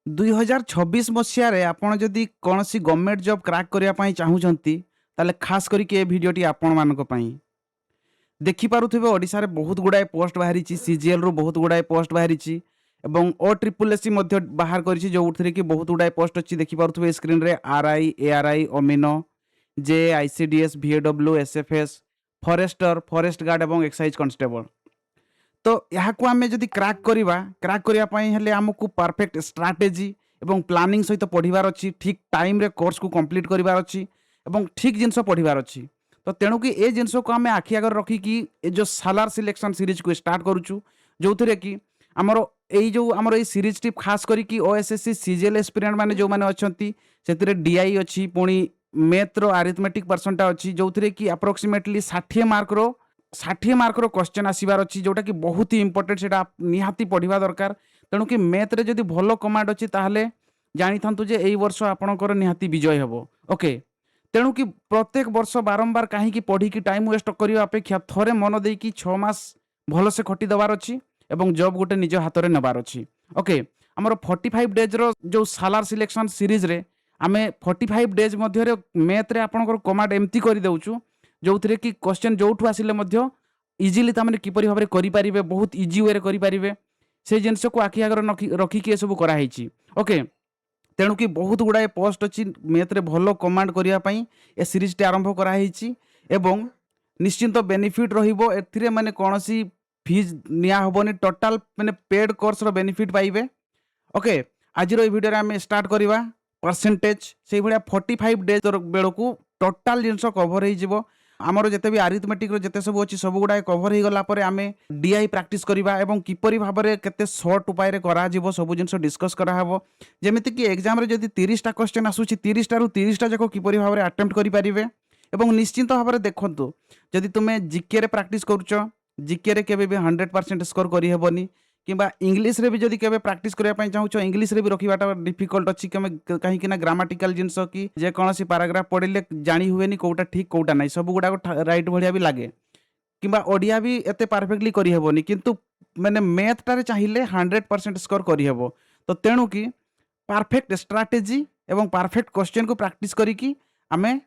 2026 ମସିହାରେ ଆପଣ ଯଦି କୌଣସି ଗଭର୍ଣ୍ଣମେଣ୍ଟ ଜବ୍ କ୍ରାକ୍ କରିବା ପାଇଁ ଚାହୁଁଛନ୍ତି ତାହେଲେ ଖାସ୍ କରିକି ଏ ଭିଡ଼ିଓଟି ଆପଣମାନଙ୍କ ପାଇଁ। ଦେଖିପାରୁଥିବେ ଓଡ଼ିଶାରେ ବହୁତ ଗୁଡ଼ାଏ ପୋଷ୍ଟ ବାହାରିଛି, ସିଜିଏଲ୍ରୁ ବହୁତ ଗୁଡ଼ାଏ ପୋଷ୍ଟ ବାହାରିଛି ଏବଂ OSSC ମଧ୍ୟ ବାହାର କରିଛି, ଯେଉଁଥିରେ କି ବହୁତ ଗୁଡ଼ାଏ ପୋଷ୍ଟ ଅଛି। ଦେଖିପାରୁଥିବେ ସ୍କ୍ରିନ୍ରେ RI, ARI, ଅମିନ, JICDS, VAW, SFS, forester, forest guard ଏବଂ ଏକ୍ସାଇଜ୍ କନଷ୍ଟେବଳ। तो यहाँ आम जदि क्राक करने हेले आमको परफेक्ट स्ट्राटेजी एवं प्लानिंग सहित पढ़ार अच्छी, ठीक टाइम रे कोर्स को कंप्लीट करार अच्छी एवं ठीक जिनस पढ़ार अच्छी। तो तेणु कि ए जिनस को आम आखि आगे रखिकी जो सालार सिलेक्शन सीरीज को स्टार्ट करुचु, जो थे कि आमर आमर ये सीरीज टी खास करके OSSC सीजीएल एस्पिरेंट मैंने जो मैंने अच्छा से DI अच्छी, पुणी मैथ रो आरिथमेटिक परसेंटा अच्छी, जो थे कि अप्रोक्सीमेटली 60 मार्कर क्वेश्चन आसबार अच्छी, जोटा कि बहुत ही इंपोर्टेंट, से निहाती पढ़ा दरकार। तेणु कि मैथ रे जदि भल कमांड अच्छी ताहले जानी थांतु जे एई वर्ष आपणकर निहाती विजय हेबो। ओके, तेणु कि प्रत्येक वर्ष बारंबार कहीं पढ़ी टाइम वेस्ट करने अपेक्षा थरे मन देकी 6 मास भल से खटी देवार अच्छी एवं जॉब गोटे निज हाथ में नेबार अच्छी। ओके, आमर 45 डेज रो जो सालार सिलेक्शन सीरीज रे आमे 45 डेज मध्य मैथ रे आपणकर कमांड एमती कर देउछु, जो थे कि क्वेश्चन जोठू आसिले इजिली तामने किपरि भाबरे करि पारिबे, बहुत इजी वे रे करि पारिबे, से जिनस को आखि आगर रखिकी सब कराई। ओके, तेणु कि बहुत गुड़ाए पोस्ट अच्छी मैथ रे भल कमांड करने ए सीरीज टी आरंभ कराई एवं निश्चिंत बेनिफिट रहिबो। एथिरे माने कोनोसी फीस निया होबनी, टोटल माने पेड कोर्स रो बेनिफिट पाइबे। ओके, आज रो वीडियो रे हम स्टार्ट करिवा परसेंटेज से भाया 45 डेज बेलू टोटाल जिनस कभर हो आमर जिते भी आरिथमेटिक जिते सब अच्छी सब गुड़ाए कभर हो गला आम DI प्रैक्टिस करवा एवं किपरि भाव में केते शॉर्ट उपाय करा सब जिन डिस्कस कराहब। जमीती कि एग्जाम रे जदि 30टा क्वेश्चन आसूची 30टा रु 30टा जाक किपरि भाव में अटेम्प्ट करेंगे। एवं निश्चिंत भाव में देखो, जदि तुम्हें जीके रे प्रैक्टिस करुच, जीके रे केबे भी 100% स्कोर करिहेबनी, किंबा इंग्लिश रे भी जदि केबे प्रैक्टिस करने चाहूच इंग्लिश रे भी रखा डिफिकल्ट अच्छी, कहीं ग्रामाटिकल जिनस कि जेकोसी पैराग्राफ पढ़ले जानी हुए कौटा ठीक कौटा नहीं, सब गुड़ाक राइट भाया भी लगे, किंबा ओडिया भी एते परफेक्टली करिहेबनी, किंतु मैंने मैथ टारे चाहिए 100% स्कोर करिहेब। तो तेणु कि परफेक्ट स्ट्राटेजी एवं परफेक्ट क्वेश्चन को प्रैक्टिस करिकी आमे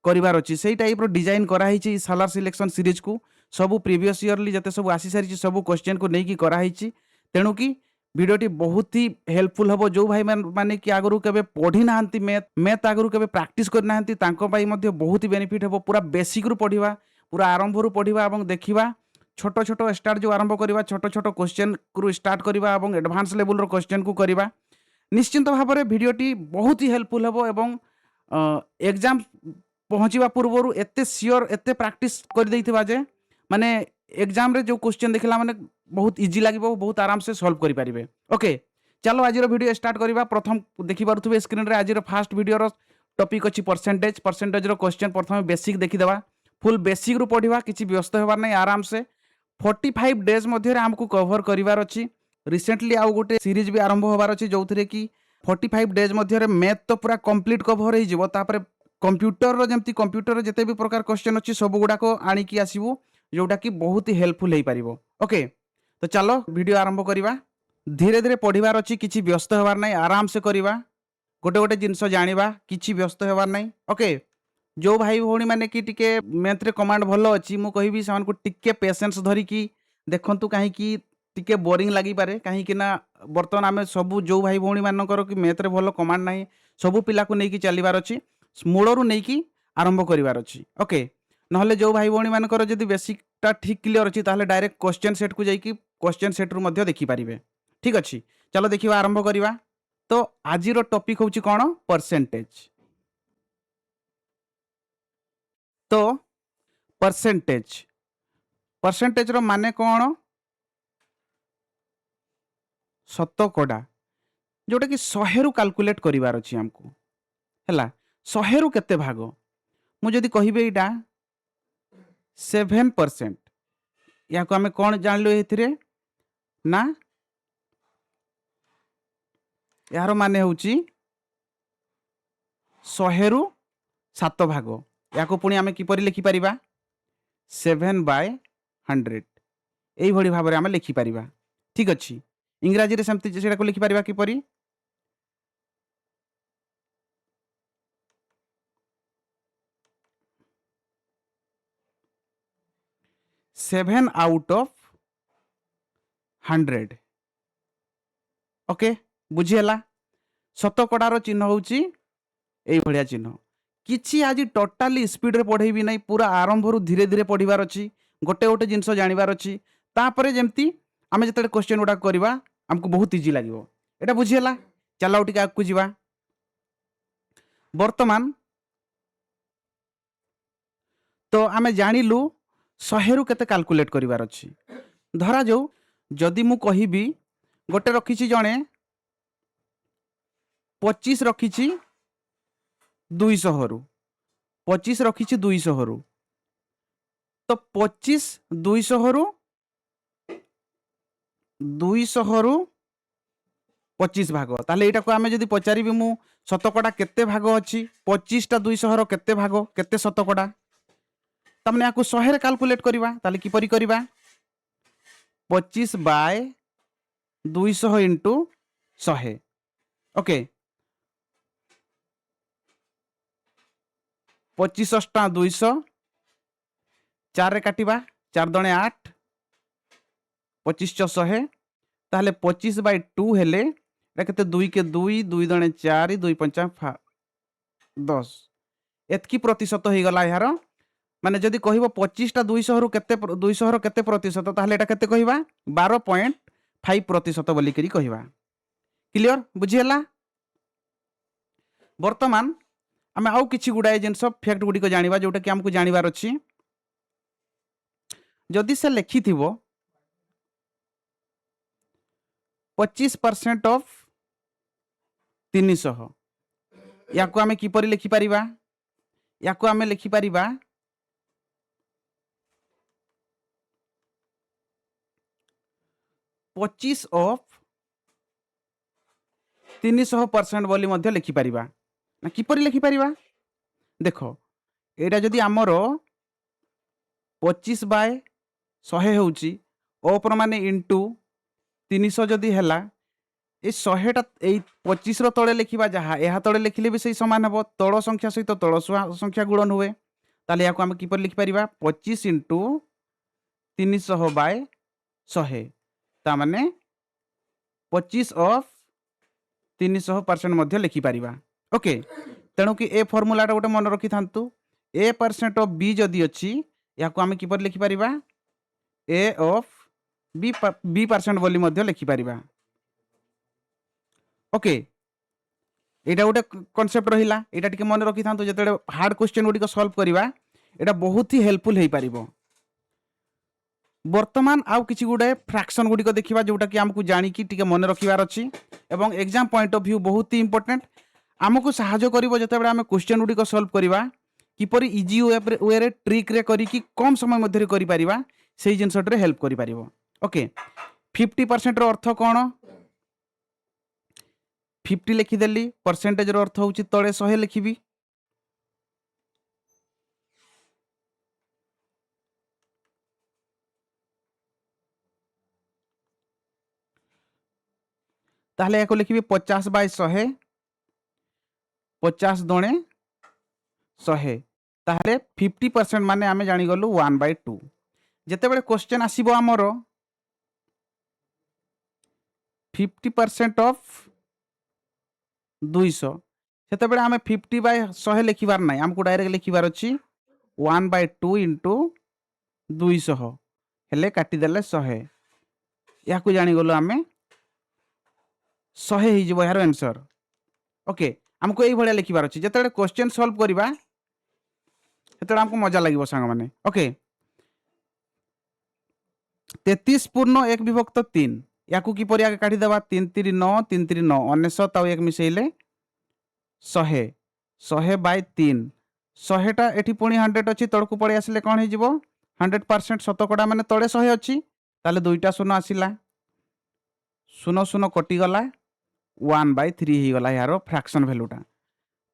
करार अच्छी, से टाइप रो डिजाइन कराई सालार सिलेक्शन सीरीज को। सब प्रीवियस ईयरली जते सब आसी सारी सब क्वेश्चन को लेकिन कराई। तेणु कि वीडियोटी बहुत ही हेल्पफुल हम, जो भाई माने कि आगरू केबे पढ़ी ना मैथ आगरू केबे प्रैक्टिस करना बहुत ही बेनिफिट हम। पूरा बेसिक रु पढ़ा, पूरा आरंभ रु पढ़ा और देखा, छोट छोट स्टार्ट जो आरंभ करवा, छोट छोट क्वेश्चन रु स्टार्ट करवा और एडवांस लेवल रो क्वेश्चन को करवा। निश्चिंत भाव में वीडियोटी बहुत ही हेल्पफुल हम। एग्जाम पहुँचवा पूर्व एते सियोर एते प्रैक्टिस कर देइथिबा जे माने एग्जाम रे जो क्वेश्चन देखला माने बहुत इजी लगे, बहुत आराम से सॉल्व करि पारिबे। ओके, चलो आज वीडियो स्टार्ट करवा। प्रथम देखि पारुथबे स्क्रीन रे आज फास्ट वीडियो रो टॉपिक अछि परसेंटेज रो क्वेश्चन। प्रथम बेसिक देखिदेवा, फुल बेसिक रु पढ़िबा, किछि व्यस्त होबार नै, आराम से 45 डेज मध्य हमको कवर करिवार अछि। रिसेंटली आउ गोटे सीरीज भी आरंभ होबार अछि, जो थरे कि 45 डेज मध्य मैथ तो पूरा कंप्लीट कवर हो जिवो। तापरे कंप्यूटर रो जमती कंप्यूटर रो जते भी प्रकार क्वेश्चन अछि सब गुडा को आनी की आसीबो, जोटा कि बहुत ही हेल्पफुल हो पारिबो। ओके, तो चलो वीडियो आरंभ करिवा। धीरे धीरे पढ़िबार अछि, किछि व्यस्त होबार नै, आराम से करिवा, गोटे गोटे जिनस जानिबा, किछि व्यस्त होबार नै। ओके, जो भाई भौणी माने कि टिके मैथ रे कमांड भलो अछि, मु कहिबी सान को टिके पेशेंस धरि की देखंतु, काहे कि टिके बोरिंग लागि पारे, काहे कि ना वर्तमान आमे सब जो भाई भौणी मानकर कि मैथ रे भलो कमांड नाही, सब पिला को नै कि चलीबार अछि, मूलरू नहीं कि आरंभ करिवार अछि। ओके, नहले जो भाई भौणी मानकर जदि बेसिकटा ठीक क्लियर अछि ताहले डायरेक्ट क्वेश्चन सेट को जाइकी क्वेश्चन सेट रु मध्य देखि पारिबे। ठीक अछि, चलो देखिबा, आरंभ करिवा। तो आज रो टॉपिक होछि कोन, परसेंटेज। तो परसेंटेज रो माने कोन, शतकड़ा, जोटा कि 100 रु कैलकुलेट करिवार अछि हमको। हैला 100 रु केते भाग, मु जदि कहिबे इटा 7%, या को हमें कौन जानलो एथिरे ना, यार माने होची 100 रु 7 भाग। या को पुणी आमे किपरि लिखि परिबा, 7/100 एई भली भाबरे आमे लिखि परिबा। ठीक अछि, इंग्रजी रे सेमति सेटा को लिखि परिबा किपरि, 7 आउट ऑफ 100 ओके बुझीला शतकड़ार चिन्ह होउची एई भलिया चिन्ह किछि आज टोटाली स्पीड रे पढ़ेबी नहीं पूरा आरंभ रु धीरे धीरे पढ़िबार अछि गोटे गोटे जिंस जानिबार अछि तापरे जेमती आमे जते क्वेश्चन गुडा करबा हमको बहुत इजी लागिवो एटा बुझीला चलाउ टिका आकु जिबा वर्तमान तो आमे जानिलु 100 रु केते कैलकुलेट करिवार अछि धरा जो जदि मु कहिबी गोटे रखिछि जणे 25 रखिछि 200 रु 25 रखिछि 200 रु तो 25 200 रु 25 भाग ताले एटा को आमे जदि पचारिबी मु शतकड़ा केते भाग अछि 25 टा 200 रो केते भाग केते शतकड़ा तमने आकु 100 रे कैलकुलेट करिवा ताले की परि करिवा 25 बाय 200 इनटू 100 ओके 25 अष्टा 200 4 रे काटिबा 4 दणे 8 25 च 100 ताले 25 बाय 2 हेले एटा केते 2 के 2 2 दणे 4 2 पंचा 10 एतकी प्रतिशत हो गला यार माने जदि कहिबो 25 टा 200 रु केते 200 रो केते प्रतिशत ताले एटा केते कहिबा 12.5 प्रतिशत बोली करी कहिबा क्लियर बुझियला वर्तमान आमे आउ किछि गुडाए जिंस फैक्ट गुडी को जानिबा जोटा कि हमकु जानिबार अछि जदि से लिखिथिबो 25% ऑफ 300 याकु आमे किपरि लिखि परिबा याकु आमे लिखि परिबा 25 ऑफ 300% बोली मध्य लिखि परिबा ना किपरि लिखि परिबा देखो एटा जदि हमरो 25 बाय 100 होउची ओपर माने इनटू 300 जदि हैला ए 100 टा ए 25 रो तळे लिखिबा जहा एहा तळे लिखिले भी सही समान हबो तळ संख्या सहित तळ संख्या गुणन हुए ताले याको हम किपर लिखि परिबा 25 इनटू 300 बाय 100 ता माने 25 ऑफ 300% मध्य लिखि परिबा ओके तेणु कि ए फार्मूला टा गोटे मन रखि थांतु a% ऑफ b जदि अछि याको हम किपर लिखि परिबा a ऑफ b% बोली मध्य लिखि परिबा ओके एटा गोटे कांसेप्ट रहिला एटा टिके मन रखि थांतु जते हार्ड क्वेश्चन गुडी को सॉल्व करिबा एटा बहुत ही हेल्पफुल हेई परिबो वर्तमान आउ किछि गुडे फ्रैक्शन गुडी को देखिबा जोटा कि हमकु जानि कि टिके मन रखिबार अछि एवं एग्जाम पॉइंट ऑफ व्यू बहुत ही इंपोर्टेंट हमकु सहायता करिवो जते बेला हम क्वेश्चन गुडी को सॉल्व करिबा किपरि इजी वे रे ट्रिक रे करी कि कम समय मध्ये रे करि परिबा सेही जिंसट रे हेल्प करि परिबो ओके 50% रो अर्थ कोन 50 लिखि देली परसेंटेज रो अर्थ होउची तळे 100 लिखिबी ताहले याको लिखिबी 50 बाय 100 50 दोणे 100 ताहले 50% माने आमे जानि गलु 1/2 जते बेले क्वेश्चन आसीबो हमरो 50% ऑफ 200 सेते बेले आमे 50 बाय 100 लिखिबार नै हमकु डायरेक्ट लिखिबार अछि 1/2 इनटू 200 हेले काटी देले 100 याकु जानि गलु आमे 100 ही जिवो यार आंसर ओके हमको एई भलिया लिखिबार अछि जते क्वेश्चन सॉल्व करिबा सेते हमको मजा लागिवो संग माने ओके 33 पूर्ण 1 विभक्त 3 याकू की परि आगे काटी देबा 3 3 9 3 3 9 19 ताउ एक मिसेइले 100 100 बाय 3 100 टा एठी पुणी 100 अछि तळकू पळि आसिले कोन हे जिवो 100% शतकड़ा माने तळे 100 अछि ताले दुईटा शून्य आसिला शून्य शून्य कटि गला 1/3 ही गला यारो फ्रैक्शन वैल्यूटा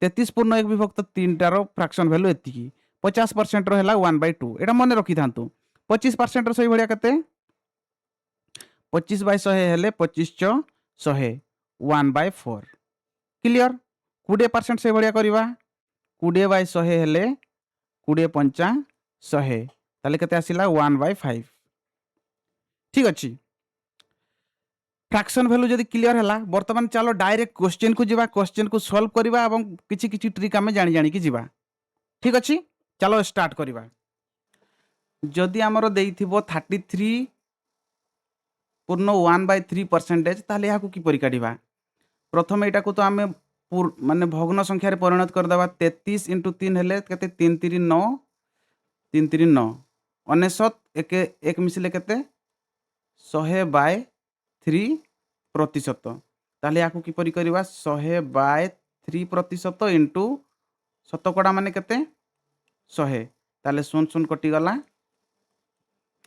33 पूर्ण 1 विभक्त 3 टारो फ्रैक्शन वैल्यू एतिकी 50% रो हैला 1/2 एटा मने रखि थांतु 25% रो सही भलिया कते 25 बाय 100 हेले 25 च 100 1/4 क्लियर 20% से भलिया करिवा 20 बाय 100 हेले 20 पंचा 100 ताले केते आसिला 1/5 ठीक अछि फ्रैक्शन वैल्यू जदि क्लियर हैला वर्तमान चलो डायरेक्ट क्वेश्चन को जीवा क्वेश्चन को सॉल्व करबा एवं किछि किछि ट्रिक आमे जानि जानि कि जीवा ठीक अछि चलो स्टार्ट करबा जदि हमरो देइथिबो 33 पूर्ण 1/3% ताले याकू कि परि काढिबा प्रथम एटा को तो आमे माने भग्न संख्या रे परिणत कर देबा 33 * 3 हेले केते 3 3 9 3 3 9 99 एक एक मिसिले केते 100/3% ताले याकू कि परि करबा 100/3% इनटू शतकड़ा माने केते 100 ताले 0 0 कटि गला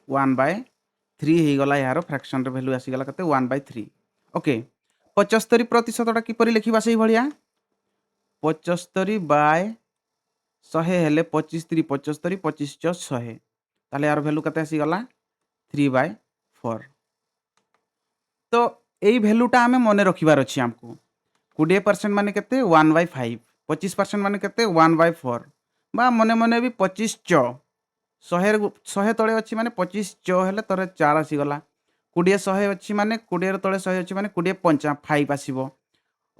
1/3 हे गला यार फ्रैक्शन रे वैल्यू आसी गला केते 1/3 ओके 75% कि परि लिखिबा सही भलिया 75/100 हेले 25 3 75 25 100 ताले यार वैल्यू केते आसी गला 3/4 तो एई वैल्यूटा आमे मने रखिबार अछि हमको 20% माने केते 1/5 25% माने केते 1/4 बा मने मने भी 25 100 तळे अछि माने 25 हेले तरे 4 आसी गला 20 100 अछि माने 20 तळे 100 अछि माने 20 5 5 आसीबो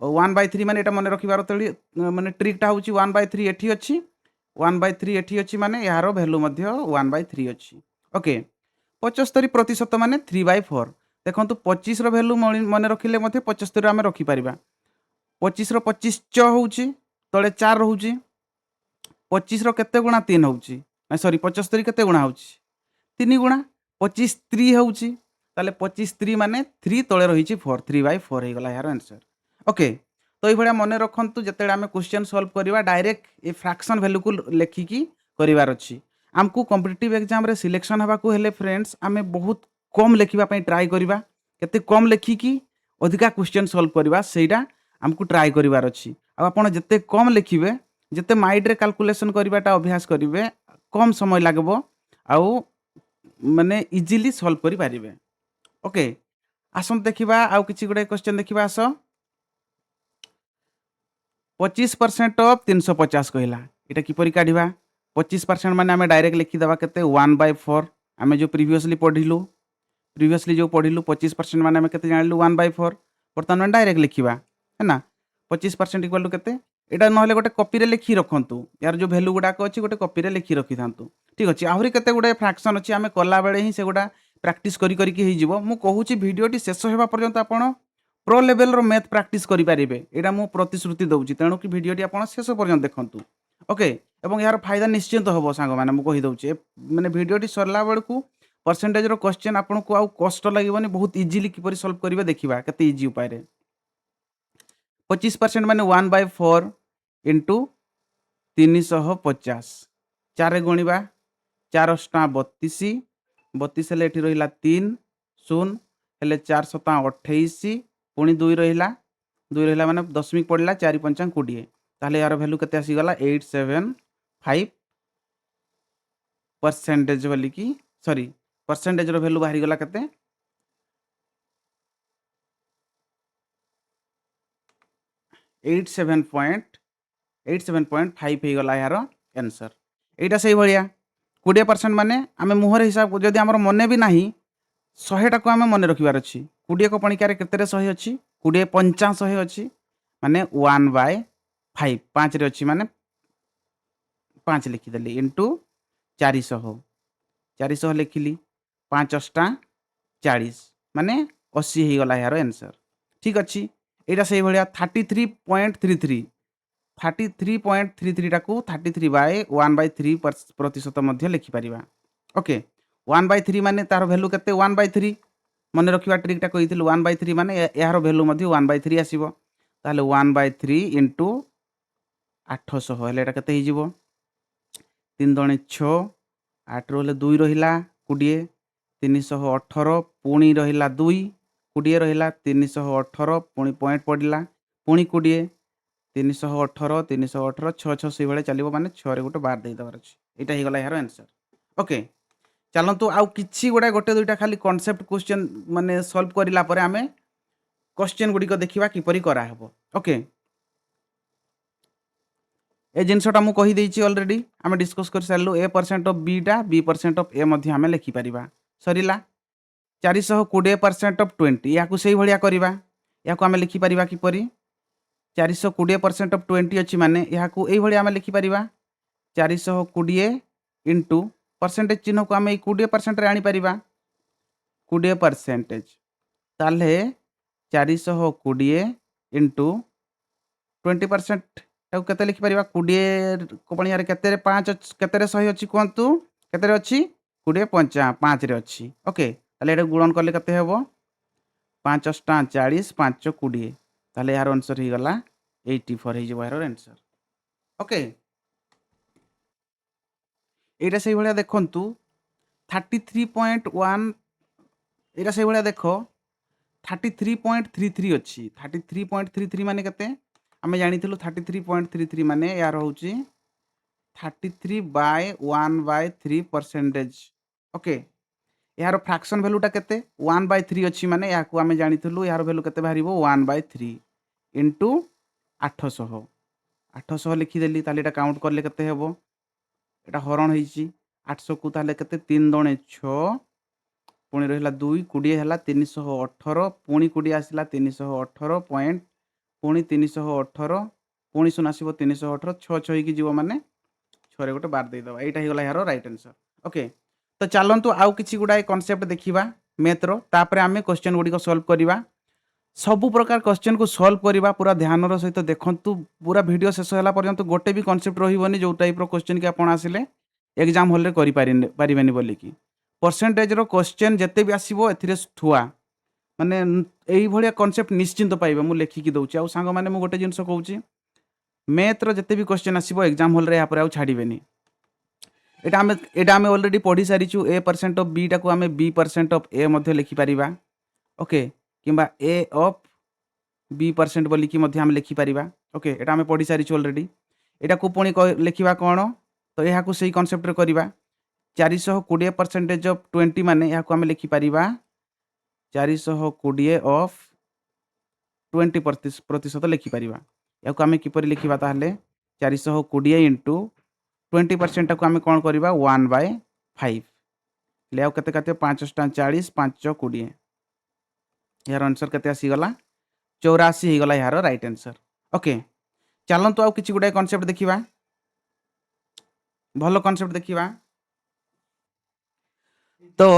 1/3 माने एटा मने रखिबार तळी माने ट्रिकटा होछि 1/3 एठी अछि 1/3 एठी अछि माने यार वैल्यू मध्ये 1/3 अछि ओके 75% माने 3/4 देखंतु 25 रो वैल्यू मने रखिले मध्ये 75 आमे रखि परिबा 25 रो 25 होउछि तळे 4 रहउछि 25 रो केते गुणा 3 होउछि ना सॉरी 75 केते गुणा होउछि 3 गुणा 25 3 होउछि ताले 25 3 माने 3 तळे रहिछि 4 3/4 हे गला यार आंसर ओके तो ये भलिया मने रखंतु जतेडा आमे क्वेश्चन सॉल्व करिवा डायरेक्ट ए फ्रैक्शन वैल्यू को लेखिकी करिवार अछि हमकु कॉम्पिटिटिव एग्जाम रे सिलेक्शन हबा को हेले फ्रेंड्स आमे बहुत कम लेखिबा पई ट्राई करिवा केते कम लेखिकी अधिका क्वेश्चन सॉल्व करिवा सेइडा हमकु ट्राई करिवार अछि आ आपण जते कम लेखिबे जते माइंड रे कैलकुलेशन करिवाटा अभ्यास करिवे कम समय लागबो आउ माने इजीली सॉल्व करि पारिबे ओके आसन देखिबा आउ किछि गुडे क्वेश्चन देखिबा आसो 25% ऑफ 350 कहला एटा कि परि काढिबा 25% माने हमें डायरेक्ट लिखि दबा केते 1/4 हमें जो प्रीवियसली जो पढिलु 25% माने हमें केते जानलु 1/4 वर्तमान डायरेक्ट लिखिबा है ना 25% इक्वल टू केते एटा नहले गोटे कॉपी रे लिखि रखंतु यार जो वैल्यू गुडा को अछि गोटे कॉपी रे लिखि रखि थांतु ठीक अछि आहुरी केते गुडे फ्रैक्शन अछि हमें कला बेले ही से गुडा प्रैक्टिस करी करी कि हे जिवो मु कहूची वीडियोटी शेष हेबा पर्यंत आपण प्रो लेवल रो मैथ प्रैक्टिस करि पारिबे एटा मु प्रतिश्रुति दउची तेणु कि वीडियोटी आपण शेष पर्यंत देखंतु ओके एवं यार फायदा निश्चित होबो सांग माने मु कहि दउची माने वीडियोटी सरला बेलकू परसेंटेज रो क्वेश्चन आपण को आउ कष्ट लागबनी बहुत इजीली किपरि सॉल्व करिवे देखिबा केते इजी उपाय रे 25% माने 1/4 इनटू 350 4 गुणिबा 4 * 32 32 हेले एठी रहिला 3 0 हेले 4 * 28 पुणी 2 रहिला माने दशमिक पड़ला 4 * 5 = 20 ताले यार वैल्यू केते आसी गला 875% वाली की सॉरी परसेंटेज रो वैल्यू बाहरी गला केते 87.5 हे गला यार आंसर एटा सही भलिया 20% माने आमे मुहर हिसाब जदि हमर मने भी नाही 100 टा को आमे मने रखिबार अछि 20 को पणिका रे केते रे 100 अछि 20 50 100 अछि माने 1/5 5 रे अछि माने 5 लिखि देली इनटू 400 400 लिखिली 5 * 40 माने 80 हे गला यार आंसर ठीक अछि एटा सही भलिया 33.33 टाकू 33/1/3% मध्य लिखि परिबा ओके 1/3 माने तार वैल्यू केते 1/3 मने रखिबा ट्रिकटा कहिथिलु 1/3 माने यार वैल्यू मध्य 1/3 आसीबो ताले 1/3 इनटू 800 हेले एटा केते हि जिवो 3 * 6 8 रोले 2 रहिला 20 318 पुणी रहिला 2 20 रहिला 318 पुणी पॉइंट पड़िला पुणी 20 318 318 6 6 से बेले चलिबो माने 6 रे गोटे बार देई दबार अछि एटा हि गला यार आंसर ओके चलंतु आउ किछि गोटे दुइटा खाली कांसेप्ट क्वेश्चन माने सॉल्व करिला परे आमे क्वेश्चन गुडी को देखिबा कि परि करा हेबो ओके ए जिनसटा मु कहि देइछि ऑलरेडी आमे डिस्कस कर सारलु a% ऑफ b टा b% ऑफ a मध्ये आमे लिखि परिबा सरिला 420% ऑफ 20 याकू सेही भलिया करिबा याकू आमे लिखि परिबा कि परि 420% ऑफ 20 अछि माने याकू एही भलिया आमे लिखि परिबा 420 इनटू परसेंटेज चिन्ह को आमे 20% रे आनी परिबा 20% ताले 420 इनटू 20% ताऊ केते लिखि परिबा 20 को पणिया रे केते रे 5 केते रे 100 अछि कोंतु केते रे अछि 20 5 रे अछि ओके ताले एटा गुणन करले केते हेबो 5 * 40 5 20 ताले यार आंसर ही गला 84 हे जबो यार आंसर ओके एटा सही भलिया देखंतु 33.1 एटा सही भलिया देखो 33.33 अछि 33.33 माने केते आमे जानिथिलु 33.33 माने यार होउची 33/1/3% ओके यार फ्रैक्शन वैल्यू टा केते 1/3 अछि माने याकू आमे जानिथिलु यार वैल्यू केते बाहरिबो 1/3 इनटू 800 800 लिखि देली ताले एटा काउंट करले केते हेबो एटा हरण होईची 800 को ताले केते 3 दणे 6 पुणी रहिला 2 20 ହେଲା 318 पुणी 20 आसिला 318 पॉइंट पुणी 318 पुणी सुन आसीबो 318 6 6 की जीवो माने 6 रे गोटे बार दे दबा एटा ही गला यार राइट आंसर ओके तो चलंतु आउ किछि गुडाय कांसेप्ट देखिबा मैथ रो तापरे आमे क्वेश्चन गुडी को सॉल्व करिबा सब प्रकार क्वेश्चन को सॉल्व करिबा पूरा ध्यान रो सहित देखंतु पूरा वीडियो शेष होला पर्यंत गोटे भी कांसेप्ट रहिबोनी जो टाइप रो क्वेश्चन के आपण आसिले एग्जाम हॉल रे करि पारिबेनी बोली की परसेंटेज रो क्वेश्चन जते भी आसीबो एथिरे ठुआ माने एही भलिया कांसेप्ट निश्चिंत पाइबे मु लेखि की दउची आ संग माने मु गोटे जिंस कहूची मैथ रो जते भी क्वेश्चन आसीबो एग्जाम हॉल रे या पर आ छाडीबेनी एटा आमे ऑलरेडी पढी सारिछु a% ऑफ b टा को आमे b% ऑफ a मध्ये लिखि परिबा ओके किंबा a ऑफ b% बोली की मध्ये आमे लिखि परिबा ओके एटा आमे पढी सारिछु ऑलरेडी एटा को पुणी लिखिबा कोन तो एहा को सही कांसेप्ट रे करिबा 420% ऑफ 20 माने एहा को आमे लिखि परिबा 420 ऑफ 20% लिखि परिबा या को आमे किपरि लिखिबा ताहले 420 इनटू 20% को आमे कोन करिबा 1/5 ले आउ केते केते 5 * 40 5 20 यार आंसर केते आसी गला 84 ही गला यार राइट आंसर ओके चलंतु आउ किछि गुडा कांसेप्ट देखिबा भलो कांसेप्ट देखिबा तो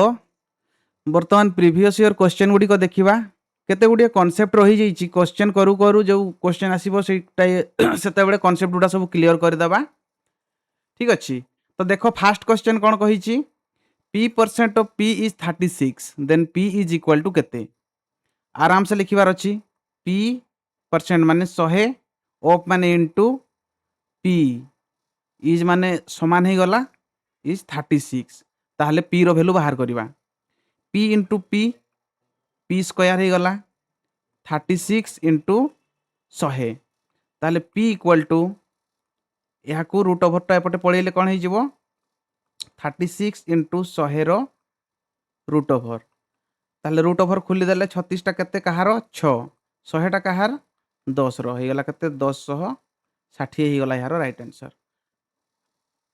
वर्तमान प्रीवियस ईयर क्वेश्चन गुडी को देखिबा केते गुडी कांसेप्ट रही जाईची क्वेश्चन करू करू जो क्वेश्चन आसीबो सेटा सेते बेले कांसेप्ट गुडा सब क्लियर कर देबा ठीक अछि तो देखो फर्स्ट क्वेश्चन कोन कहिची p% of p is 36 then p is equal to केते आराम से लिखिबार अछि p% माने 100 ऑफ माने इनटू p इज माने समान हे गला इज 36 ताहले p रो वैल्यू बाहर करिबा p into p p square हे गला 36 इनटू 100 ताहले p इक्वल टू यहाँ को रूट ओवर टा एपटे पळेले कोन हे जिवो 36 इनटू 100 रो रूट ओवर ताहले रूट ओवर खुली देले 36 टा केते कहार 6 100 टा कहार 10 रो हे गला केते 1060 हे गला यार राइट आंसर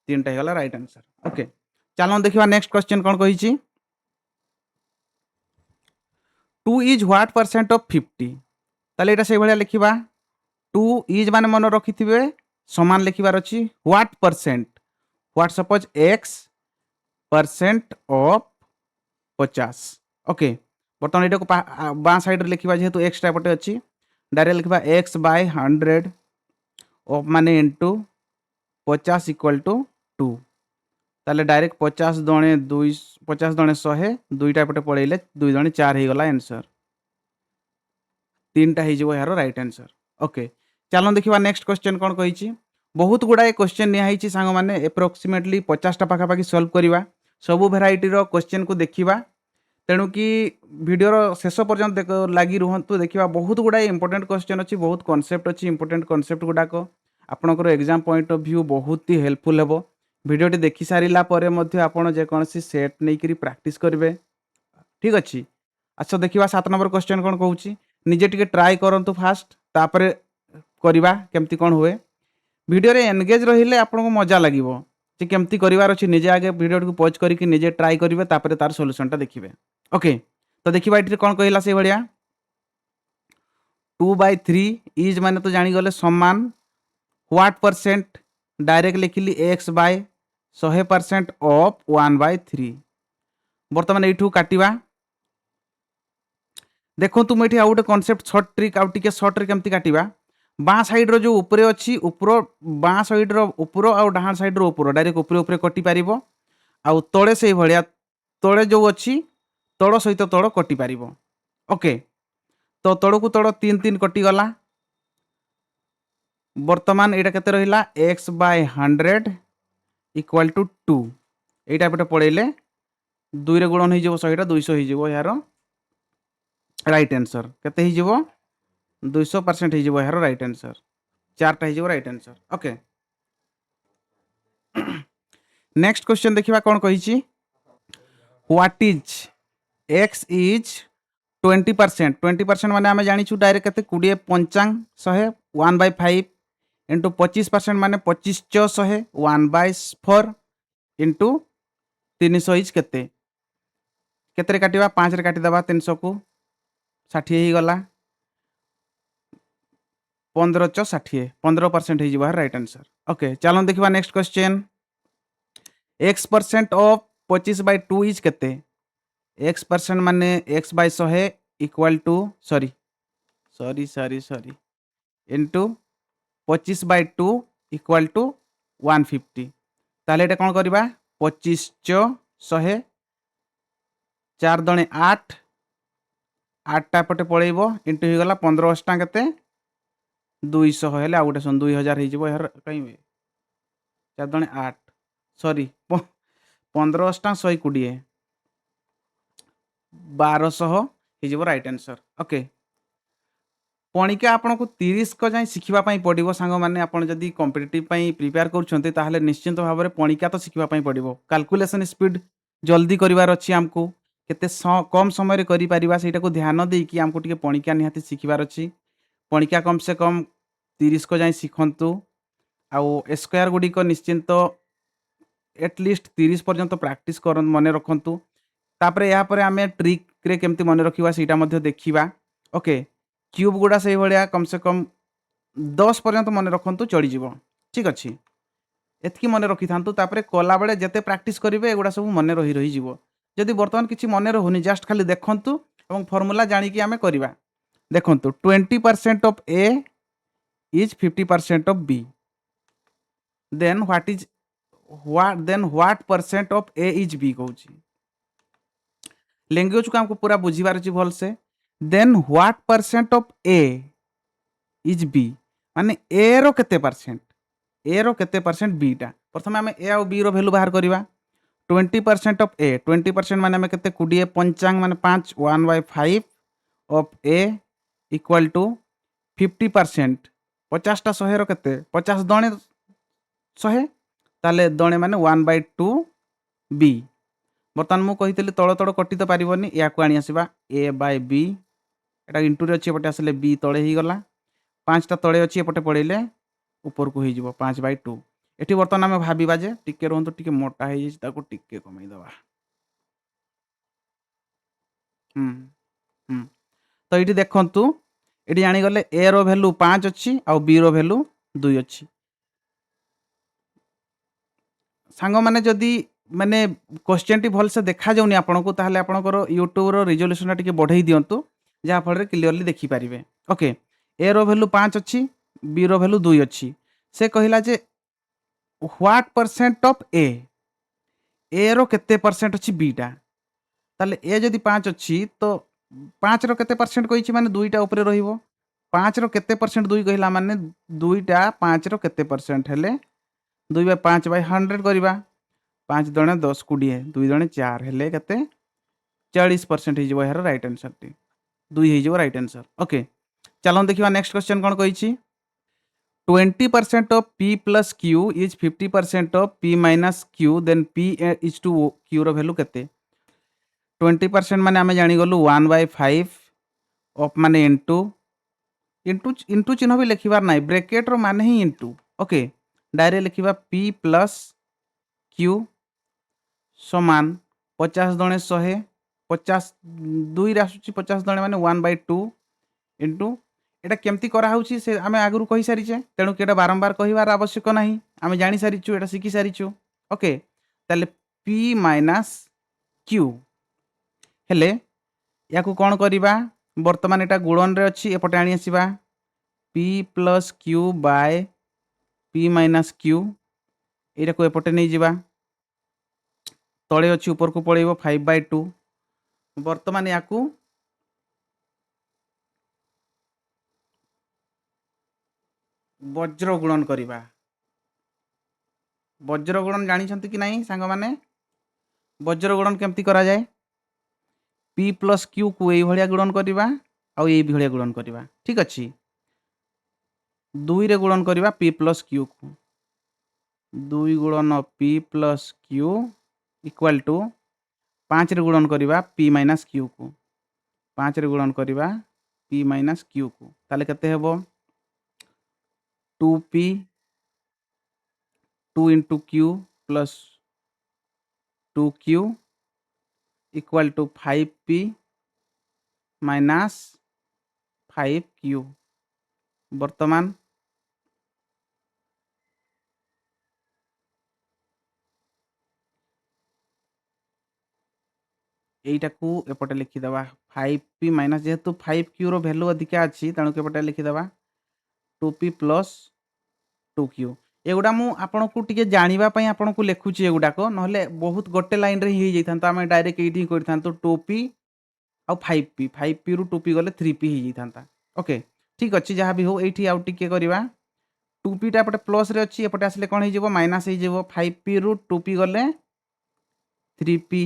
तीनटा हे गला राइट आंसर ओके चलो देखिबा नेक्स्ट क्वेश्चन कोन कहिची 2 इज व्हाट परसेंट ऑफ 50 ताले एटा से भलिया लिखिबा 2 इज माने मन रखिथिबे समान लिखिबार अछि what percent what suppose x percent of 50 okay बर्तमान एटा को बा साइड रे लिखिबा जेहेतु x टा पटे अछि डायरेक्ट लिखिबा x बाय 100 ऑफ माने इनटू 50 इक्वल टू 2 ताले डायरेक्ट 50 दणे 2 50 दणे 100 दुईटा पटे पळेले 2 दणे 4 हे गला आंसर तीनटा हे जिवो यार राइट आंसर ओके चलो देखिबा नेक्स्ट क्वेश्चन कोन कहिची बहुत गुडाए क्वेश्चन निया हिची सांग माने एप्रोक्सीमेटली 50 टा पाखा पाखी सॉल्व करिबा सब वेराइटी रो क्वेश्चन को देखिबा तेणु कि वीडियो रो शेष पर्यंत लागी रुहंतु देखिबा बहुत गुडाए इंपोर्टेंट क्वेश्चन अछि बहुत कांसेप्ट अछि इंपोर्टेंट कांसेप्ट गुडा को आपनकर एग्जाम पॉइंट ऑफ व्यू बहुत ही हेल्पफुल हेबो वीडियो टी देखि सारिला परे मध्ये आपण जे कोनसी सेट नै करी प्रैक्टिस करबे ठीक अछि अच्छा देखिबा 7 नंबर क्वेश्चन कोन कहूची निजे टिके ट्राई करंतु फास्ट तापरे करिबा केमती कोन होए वीडियो रे एंगेज रहिले आपको मजा लगिवो जे केमती करिवार अछि निजे आगे वीडियो को पॉज करके निजे ट्राई करिवे तापर तार सॉल्यूशन टा देखिबे। ओके तो देखिबा एठी कोन कहिला से भलिया 2/3 इज माने तो जानी गले समान व्हाट परसेंट डायरेक्ट लिखिली x बाय 100% ऑफ 1/3 वर्तमान एठू काटिबा। देखो तुम एठी आ गोटे कॉन्सेप्ट शॉर्ट ट्रिक आउ टिके शॉर्ट रे केमती काटिबा बाँ साइड रो जो ऊपर अछि ऊपर बाँ साइड रो ऊपर आउ डाहाण साइड रो ऊपर डायरेक्ट ऊपर ऊपर कटि पारिबो आउ तळे से भलिया तळे जो अछि तळ सहित तळ कटि पारिबो। ओके तो तळ को तळ 3 3 कटि गला वर्तमान एटा केते रहिला x बाय 100 इक्वल टू 2 एटा पटे पळेले 2 रे गुणन हो 100 टा 200 हो यार राइट आंसर केते ही जीवो 200% ही जीवो यार राइट आंसर चारटा ही जीवो right answer. Okay next question देखिबा कोन कहिची व्हाट इज x इज 20% 20% माने आमे जानि छु डायरेक्ट केते 20 पंचांग 100 1/5 इंटू 25% माने 25 च 100 1/4 इंटू 300 इज केते केते रे काटिबा 5 रे काटि दबा 300 को 60 ही गला 15 च 60 15% ही जीवा राइट आंसर। ओके चलो देखिबा next question x% of 25/2 is केते x% माने x by 100 equal to sorry sorry sorry sorry into 25/2 equal to 150 ताले एटा कोन करबा 25 च 100 4 दणे 8 8टा पटे पळेइबो इंटू ही गला 15 टा केते 200 हेले आ गोटे सन 2000 ही जीवो यार कई 4 दणे 8 सॉरी 15 टा 120 1200 ही जीवो राइट आंसर। ओके पणिका आपन को 30 को जाई सिखिबा पई पडिबो सांग माने आपन जदी कॉम्पिटिटिव पई प्रिपेयर करछन्ते ताहले निश्चित भाव रे पणिका तो सिखिबा पई पडिबो कैलकुलेशन स्पीड जल्दी करिवार अछि हमकु केते कम समय रे करि परिबा सेटा को ध्यान देई कि हमकु टिके पणिका निहाती सिखिबार अछि पणिका कम से कम 30 को जाई सिखंतु आउ स्क्वायर गुडी को निश्चिंत एटलिस्ट 30 पर्यंत प्रैक्टिस कर मने रखंतु तापरे या परे आमे ट्रिक रे केमती मने रखिबा सेटा मध्ये देखिबा। ओके क्यूब गुडा से भलिया कम से कम 10 पर्यंत मने रखंतु चढ़ी जीवो ठीक अछि एतकी मने रखि थांतु तापरे कोला बेले जते प्रैक्टिस करिवे एगुडा सब मने रही जीवो जदि वर्तमान किछि मने रहुनी जस्ट खाली देखंतु एवं फार्मूला जानि कि आमे करिबा देखंतु 20% of a is 50% of b then what percent of a is b कहूची लैंग्वेज को हमको पूरा बुझीबार अछि भल से then what percent of A is B माने ए रो केते परसेंट बी टा प्रथम हमें ए और बी रो वैल्यू बाहर करिबा 20% ऑफ ए 20% माने हमें केते 20 पंचांग माने 5 1/5 ऑफ ए इक्वल टू 50% 50 टा 100 रो केते 50 दणे 100 ताले दणे माने 1/2 बी बर्तमान मु कहितली तळ तळ कटि तो पारिबनी या को आनी आसीबा a by b Etah into रे अछि एपटे आसले b तळे ही गला 5 टा तळे अछि एपटे पड़ेले ऊपर को ही जीवो 5/2 एठी बर्तमान हम भाबिबा जे टिके रहंतु टिके मोटा हे जे ताको टिके कमै दबा हम तो एठी देखंतु एठी जानि गले a रो वैल्यू 5 अछि आ b रो वैल्यू 2 अछि सांग माने जदी माने क्वेश्चन टी भल से देखा जाउनी आपन को ताहले आपनकर YouTube रो रिजोल्यूशन टिके बढ़ाई दियंतु जहा फल रे क्लियरली देखि पारिबे। ओके ए रो वैल्यू 5 अछि बी रो वैल्यू 2 अछि से कहिला जे व्हाट परसेंट ऑफ ए रो केते परसेंट अछि बी टा ताले ए जदी 5 अछि तो 5 रो केते परसेंट कहिछि माने 2 टा ऊपर रहिबो 5 रो केते परसेंट 2 कहिला माने 2 टा 5 रो केते परसेंट हेले 2/5/100 करिबा 5 दणे 10 20 2 दणे 4 हेले केते 40% ही जीवो यार राइट आंसर टी 2 ही जीवो राइट आंसर। ओके चलो देखिबा नेक्स्ट क्वेश्चन कोन कहिछि 20% of p plus q is 50% of p minus q then p is to q रो वैल्यू केते 20% माने हमें जानि गलु 1/5 ऑफ माने इनटू चिन्ह भी लिखिबार नाही ब्रैकेट रो माने ही इनटू ओके डायरेक्ट लिखिबा p प्लस q समान 50 दणे 100 50 2 रे आसुची 50 दणे माने 1/2 इनटू एटा केमती करा होउची से आमे आगरु कहि सारिचे तेणु कि एटा बारंबार कहिबार आवश्यक नाही आमे जानि सारिछु एटा सिखि सारिछु ओके ताले p माइनस q हेले याकू कोन करिबा वर्तमान एटा गुणन रे अछि एपटे आनी आसीबा p plus q by p minus q एटा को एपटे नै जिबा तळे अछि ऊपर को पळेइबो 5/2 वर्तमान याकू वज्र गुणन करिबा वज्र गुणन जानि छंती कि नाही सांग माने वज्र गुणन केमती करा जाय p प्लस q को एई भलिया गुणन करिबा आ एई भलिया गुणन करिबा ठीक अछि 2 रे गुणन करिबा p प्लस q को 2 गुणन p plus q equal to 5 रे गुणन करिबा p माइनस q को 5 रे गुणन करिबा p माइनस q को ताले केते हेबो 2p 2 into q plus 2q equal to 5p minus 5q वर्तमान एटा को एपटे लिखि दबा 5p माइनस जेहेतु 5q रो वैल्यू अधिका अछि तणु के एपटे लिखि दबा 2p plus 2q एगुडा मु आपन को टिके जानिबा पई आपन को लेखुची एगुडा को नहले बहुत गोटे लाइन रे ही जैथांतो आमे डायरेक्ट एठी करथांतो 2p आ 5p रु 2p गले 3p ही जैथांता ओके ठीक अछि जहा भी हो एठी आउ टिके करबा 2p टा एपटे प्लस रे अछि एपटे आसले कोन हे जिवो माइनस हे जिवो 5p रु 2p गले 3p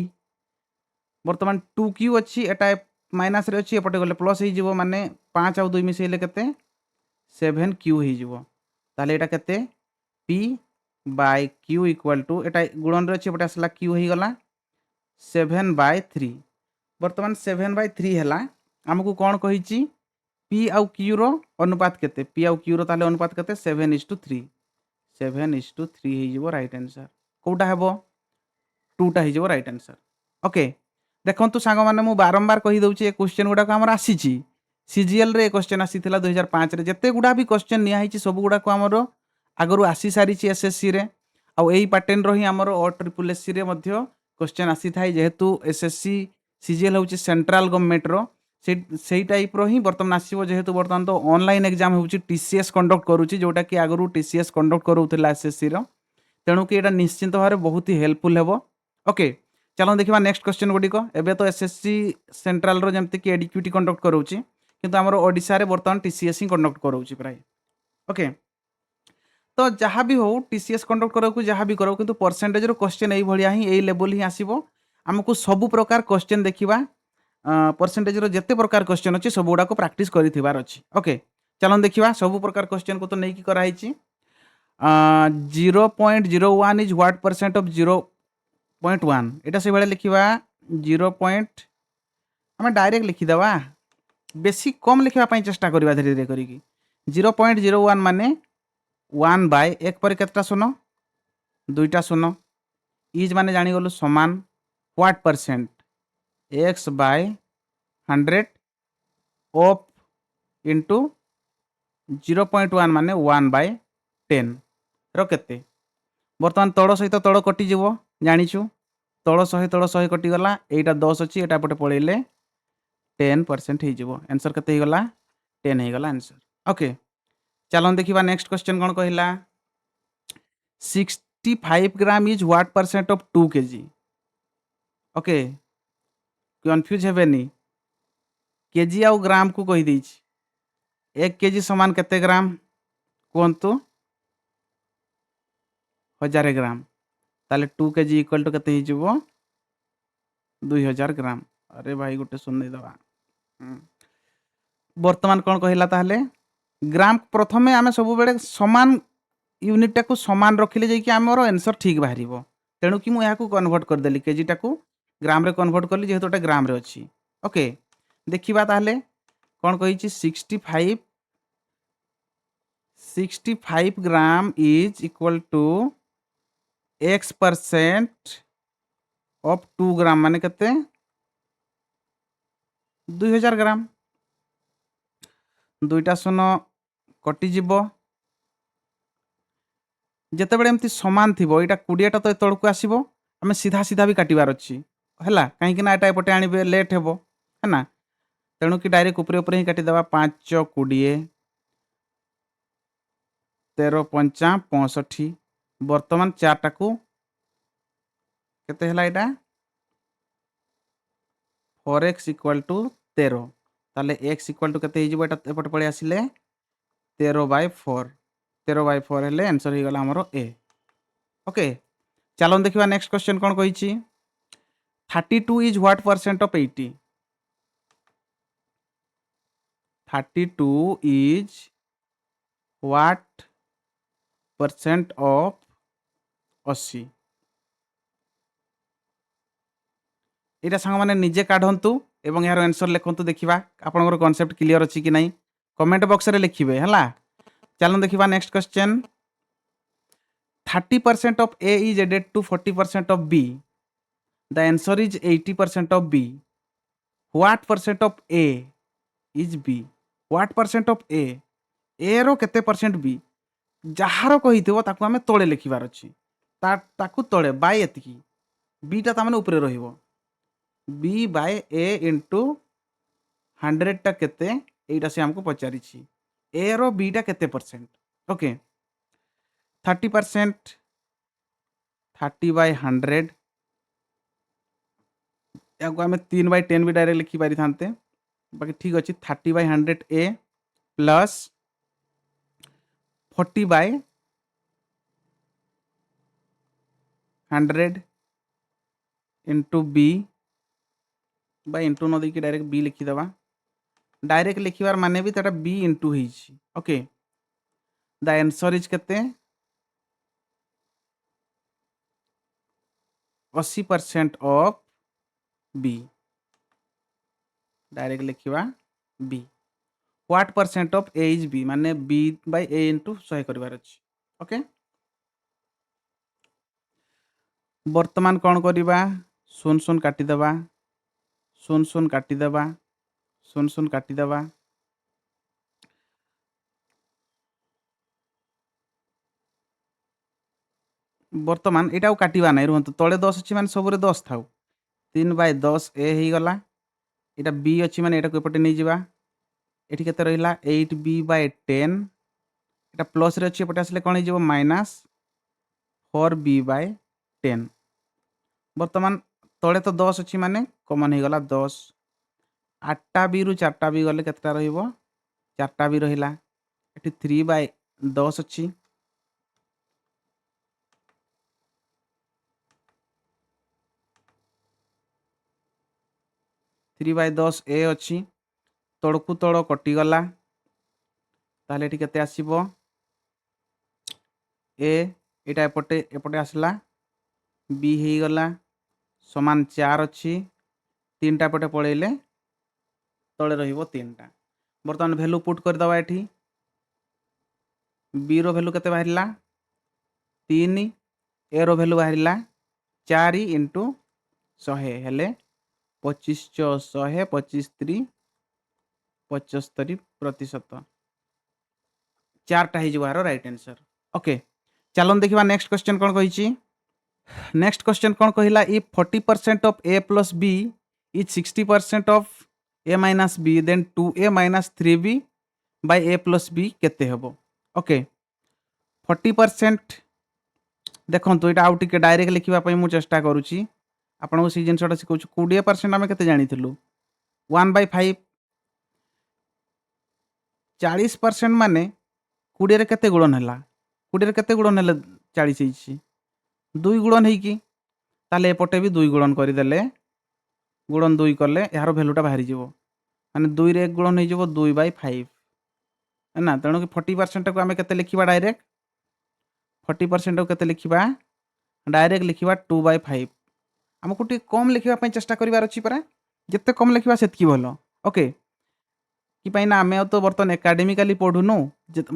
वर्तमान 2q अछि एटा माइनस रे अछि एपटे गले प्लस हे जिवो माने 5 आ 2 मिसेले केते 7q हे जिवो ताले एटा केते p by q equal to एटा गुणन रे अछि एपटे आसला q हे गला 7/3 वर्तमान 7/3 हैला हमकु कोन कहिची p आउ q रो अनुपात केते p आउ q रो ताले अनुपात केते 7:3 7:3 हे जिवो राइट आंसर कोटा हेबो 2 टा हे जिवो राइट आंसर ओके देखंतु सांग माने मु बारंबार कहि दउची ए क्वेश्चन गुडा को हमर आसीची सीजीएल रे क्वेश्चन आसीथिला 2005 रे जते गुडा भी क्वेश्चन निया हिची सब गुडा को हमर आगरु आसी सारिची एसएससी रे आ एई पैटर्न रो ही हमर ओ ट्रिपल एससी रे मध्य क्वेश्चन आसी थाई जेहेतु एसएससी सीजीएल होची सेंट्रल गवर्नमेंट रो सेई टाइप रो ही वर्तमान आसीबो जेहेतु वर्तमान तो ऑनलाइन एग्जाम होची टीसीएस कंडक्ट करूची जोटा कि आगरु टीसीएस कंडक्ट करूथिला एसएससी रो तेणु कि एटा निश्चित भारे बहुत ही हेल्पफुल हेबो ओके चलो देखिबा नेक्स्ट क्वेश्चन गुडी को एबे तो एसएससी सेंट्रल रो जेमति कि एडीक्यूटी कंडक्ट करूची किंतु हमर ओडिसा रे वर्तमान टीसीएस ही कंडक्ट करूची प्राय ओके तो जहाँ भी हो टीसीएस कंडक्ट करो जहाँ भी करो किंतु परसेंटेज रो क्वेश्चन एई भलिया ही एई लेवल ही आसीबो हमकु सब प्रकार क्वेश्चन देखिबा परसेंटेज रो जते प्रकार क्वेश्चन अछि सब गुडा को प्रैक्टिस करिथिबार अछि ओके चलो देखिबा सब प्रकार क्वेश्चन को तो नै की करा हिची 0.01 इज व्हाट परसेंट ऑफ 0.1 एटा से बेले लिखिबा 0. हमें डायरेक्ट लिखि दबा बेसी कम लिखिबा पई चेष्टा करबा धीरे धीरे करिकी 0.01 माने 1 बाय 1 पर केतटा शून्य दुईटा शून्य इज माने जानि गलु समान what percent x by 100 of into 0.1 माने 1 बाय 10 रो केते वर्तमान तळ सहित तळ कटि जीवो जानिछु तळ सहित कटि गला एटा 10 अछि एटा पटे पळेले 10% हे जीवो आंसर केते हे गला 10 हे गला आंसर ओके चलो देखिबा नेक्स्ट क्वेश्चन कोन कहिला 65 gram is what percent of 2 KG okay confuse हेबेनी केजी आउ ग्राम को कहि दैछि 1 केजी समान केते ग्राम कोंतु 1000 ग्राम ताले 2 केजी इक्वल टू केते हे जिवो 2000 ग्राम अरे भाई गुटे सुन नै दबा वर्तमान कोन कहिला ताले ग्राम प्रथमे आमे सब बेले समान यूनिट टाकू समान रखिले जे कि हमर आंसर ठीक बाहरिबो तेणु कि मु या को कन्वर्ट कर देली केजी टाकू ग्राम रे कन्वर्ट करली जेहेतु एटा ग्राम रे अछि ओके देखिबा ताले कोन कहिछि 65 65 gram is equal to x% of 2 gram माने केते 2000 ग्राम दुईटा शून्य कटिଯିବ ଯେତେବେଳେ ଏମିତି ସମାନ ଥିବ ଏଇଟା 20ଟା ତ ତଳକୁ ଆସିବ ଆମେ ସିଧା ସିଧା ବି କାଟିବାର ଅଛି ହେଲା କାହିଁକି ନା ଏଟା ଏପଟେ ଆଣିବେ ଲେଟ୍ ହେବ ହେଲା ତେଣୁ କି ଡାଇରେକ୍ଟ ଉପରେ ଉପରେ ହିଁ କାଟିଦେବା 5 20 13 5 65 ବର୍ତ୍ତମାନ 4টাକୁ କେତେ ହେଲା ଏଇଟା 4x ଇକ୍ୱାଲ ଟୁ 13 ତାହେଲେ x ଇକ୍ୱାଲ ଟୁ କେତେ ହେଇଯିବ ଏଟା ଏପଟେ ପଳେଇ ଆସିଲେ 13/4 13/4 ହେଲେ आंसर ହେଇଗଲା ଆମର a ओके चलो देखिए नेक्स्ट क्वेश्चन कौन कही 32 is what percent of 80 32 is what percent of 80 यहाँ सांग मैंने निजे काढ़ंतु एवं यार आंसर लिखंतु देखिबा आपनकर कांसेप्ट क्लियर अछि कि नहीं कमेंट बॉक्स रे लिखिबे हला चलो देखिबा next question 30% of A is added to 40% of B. The answer is 80% of B. What percent of A is B? What percent of A? A रो केते परसेंट B? जहारो कहिथिबो ताकू हमें तळे लिखिबार अछि ताकू तळे बाय एतिकी B टा तामने ऊपर रहिबो B बाय A into 100 टा केते एटा से हमको पचारिछि A रो B टा केते परसेंट ओके 30% 30/100 या आम 3/10 भी डायरेक्ट लिखि पारि थांते बाकी ठीक अच्छे 30/100 A plus 40/100 into B by into न देकी डायरेक्ट B लिखिदेवा डायरेक्ट लिखिबार माने भी तेटा B इंटू होइछि ओके द आंसर इज केते 80% ऑफ B डायरेक्ट लिखिबा B what percent of A is B माने B बाय A इंटू 100 करिवार अछि ओके वर्तमान कौन करिबा शून शून काटी देबा शून शून काटी देबा शून शून काटी देबा वर्तमान एटा काटिबा नै रुहंतु तळे 10 अछि माने सबरे 10 थाउ 3/10 A हेई गला एटा B अछि माने एटा को एपटे नै जिबा एठी केते रहिला 8B/10 एटा प्लस रे अछि एपटे आसले कोन हे जिवो माइनस 4B/10 वर्तमान तळे तो 10 अछि माने कॉमन हे गला 10 8टा B रु 4टा B गले केतेटा रहिबो 4टा B रहिला एठी 3/10 अछि 3/10 A अछि तळकु तळ कटि गला ताले एठी केते आसीबो A एटा एपटे आसला B हेई गला समान 4 अछि 3टा पटे पळेले तळे रहिबो 3टा वर्तमान वैल्यू पुट कर दवा एठी B रो वैल्यू केते बाहिरला 3 A रो वैल्यू बाहिरला 4 into 100 हेले 25 100 25 3 75% 4टा हे जिवारो राइट आंसर ओके चलो देखिबा नेक्स्ट क्वेश्चन कोन कहिछि नेक्स्ट क्वेश्चन कोन कहिला if 40% of A plus B is 60% of A minus B then 2A minus 3B by A plus B केते हेबो ओके 40% देखंतु एटा आउ टिके डायरेक्ट लिखिबा पई मु चेष्टा करूची आपनको सी जिनसटा सिखौछु 20% आमे केते जानिथिलु 1/5 40% माने 20 रे केते गुणन हला 20 रे केते गुणन हले 40 हेछि 2 गुणन हेकी ताले एपटे भी 2 गुणन करि देले गुणन 2 करले यार वैल्यूटा बाहरी जीवो माने 2 रे 1 गुणन हे जीवो 2/5 है ना तेणु कि 40% को आमे केते लिखिबा डायरेक्ट 40% को केते लिखिबा डायरेक्ट लिखिबा 2/5 हमको टी कम लिखिबा पई चेष्टा करिवार अछि परा जत्ते कम लिखिबा सेतकी भलो ओके कि ना आम तो बर्तमान एकाडेमिकाली पढ़ुनु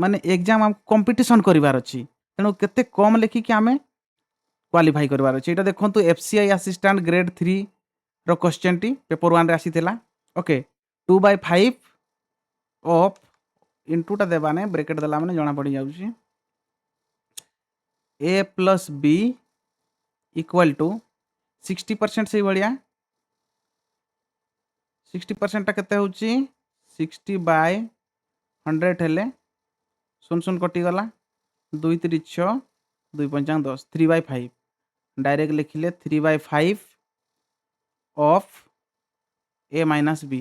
माने एग्जाम आम कंपिटिशन करिवार अछि तेणु केते कम लेखिकी आम क्वालिफाई करवार अछि एटा देखंतु एफसीआई असिस्टेंट ग्रेड 3 रो क्वेश्चन टी पेपर 1 रे आसीथिला ओके 2/5 ऑफ इनटू टा देबा ने ब्रैकेट देला माने जणा पड़ी जाउछि a plus b equal to 60% से भलिया 60% टा केते होउछि 60/100 हेले सुन सुन कटि गला 2 3 6 2 5 10 3/5 डायरेक्ट लिखिले 3/5 ऑफ a माइनस b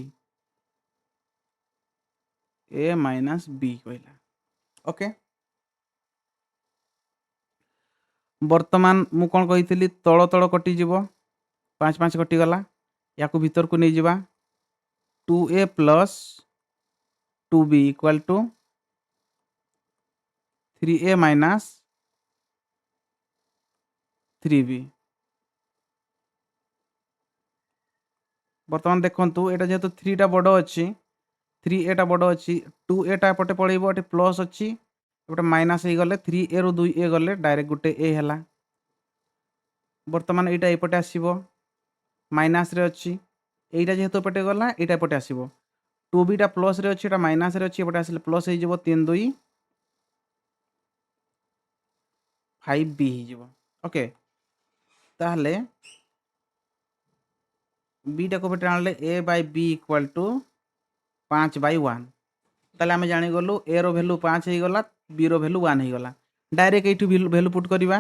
कहला ओके वर्तमान मु कौन कही तल तल कटिज 5 5 कटिगला या भीतर को नहीं जावा 2a plus 2b equal to 3a minus 3b वर्तमान देखंतु एटा जेहेतु 3 टा बड़ अच्छी 3a टा बड़ अच्छी 2a टा पटे पड़ेबो एटे प्लस अच्छी एपटे माइनस हो गले 3a रो 2a गले डायरेक्ट गोटे a हैला वर्तमान एटा एपटे आसीबो माइनस रे अच्छी एटा जेहेतु एपटे गला एटा एपटे आसीबो 2b टा प्लस रे अच्छी एटा माइनस रे अच्छी एपटे आसिले प्लस हो जिवो 3 2 5b हो जिवो ओके ताहले b टा को बेटे आनले a by b equal to 5/1 ताले आमे जानि गलु a रो वैल्यू 5 हे गला b रो वैल्यू 1 हे गला डायरेक्ट एठू वैल्यू पुट करिवा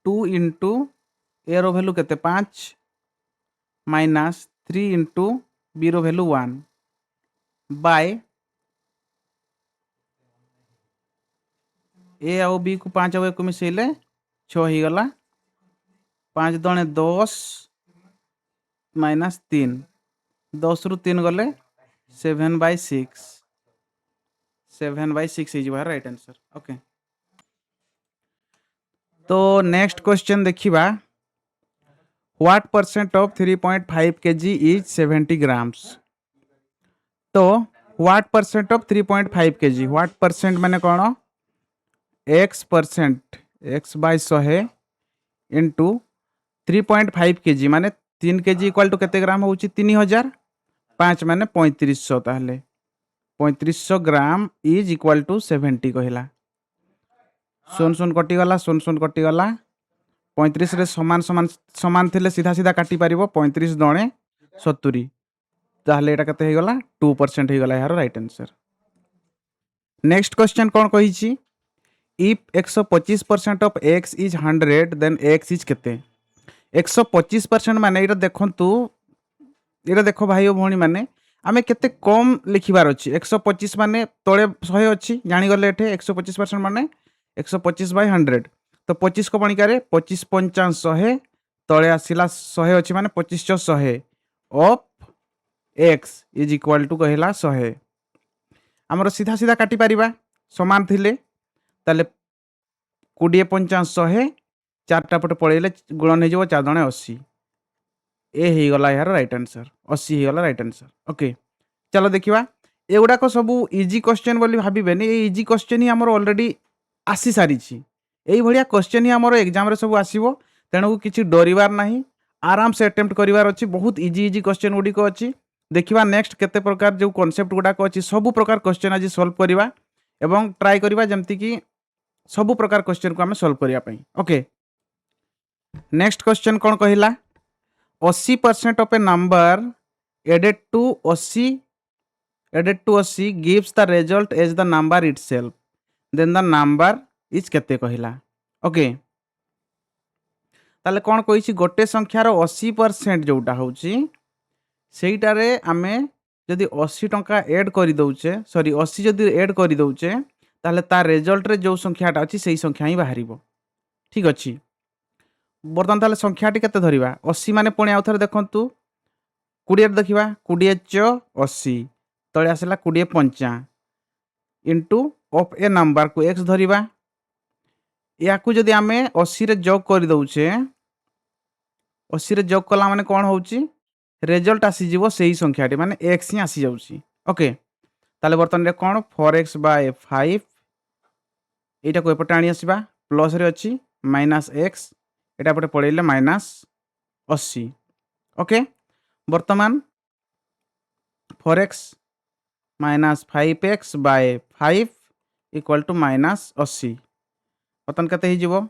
2 इंटू a रो वैल्यू केते 5 माइनस 3 इंटू b रो वैल्यू 1 बाय a आउ b को 5 आउ 1 मिसेले 6 हे गला 5 दणे 10 माइनस 3 10 रु 3 गले 7/6 7/6 हो जिवो राइट आंसर ओके तो नेक्स्ट क्वेश्चन देखिबा what percent of 3.5 kg is 70 grams तो what percent of 3.5 kg what percent माने कोन x percent x by 100 into 3.5 kg माने 3 kg इक्वल टू केते ग्राम होउची 3000 5 माने 3500 ताहले 3500 ग्राम इज इक्वल टू 70 कहला सुन सुन कटि गला 35 रे समान समान समान थिले सीधा सीधा काटी पारिबो 35 दणे 70 ताहले एटा कते हे गला 2% हे गला यार राइट आंसर नेक्स्ट क्वेश्चन कोन कहिची if 125% of x is 100 then x is केते 125% माने एटा देखंतु एटा देखो भाई ओ भणी माने आमे केते कम लिखिबार अछि 125 माने तळे 100 अछि जानि गले एठे 125% माने 125/100 तो 25 को बणिकारे 25 55 100 तळे आसिला 100 अछि माने 25 100 of x is equal to कहला 100 हमर सीधा सीधा काटी परिबा समान थिले ताले 20 50 100 चारटा पटे पळेले गुणन हे जबो 4 दणे 80 ए हे गला यार राइट आंसर 80 हे गला राइट आंसर ओके चलो देखिबा एगुडा को सब इजी क्वेश्चन बोली भाबिबेनी ए इजी क्वेश्चन ही हमर ऑलरेडी आसी सारी छी एई भलिया क्वेश्चन ही हमर एग्जाम रे सब आसीबो तेणु किछि डरिवार नाही आराम से अटेम्प्ट करिवार अछि बहुत इजी इजी क्वेश्चन गुडी को अछि देखिबा नेक्स्ट केते प्रकार जो कांसेप्ट गुडा को अछि सब प्रकार क्वेश्चन आज सॉल्व करिवा एवं ट्राई करिवा जेमति कि सब प्रकार क्वेश्चन को हमें सॉल्व करिया पई ओके नेक्स्ट क्वेश्चन कोन कहिला 80% of a number added to 80 gives the result as the number itself then the number is केते कहिला ओके ताले कोन कहिछि गोटे संख्यार 80% जोटा होउछि सेइटारे आमे जदि 80 टंका ऐड करि दउचे सॉरी 80 जदि ऐड करि दउचे ताले ता रिजल्ट रे जो संख्याटा अछि सेही संख्या ही बाहरिबो ठीक अछि बर्तमान ताले संख्याटी केते धरिबा 80 माने पुणी आउथरे देखंतु 20 देखिबा 20 च 80 तळे आसला 20 पंचा इनटू ऑफ ए नंबर को x धरिबा याकू जदि आमे 80 रे जोग करि दउचे 80 रे जोग कला माने कोन होउची रेजल्ट आसीଯିव से संख्याटी माने एक्स ही आसी जाउची ओके ताले बर्तन रे कोन 4x बाय 5 एटा को एपटे आनी आसीबा प्लस रे अछि माइनस x एटा पटे पळेले माइनस 80 ओके वर्तमान 4x minus 5x by 5 equal to minus 80 बर्तन कते ही जीवो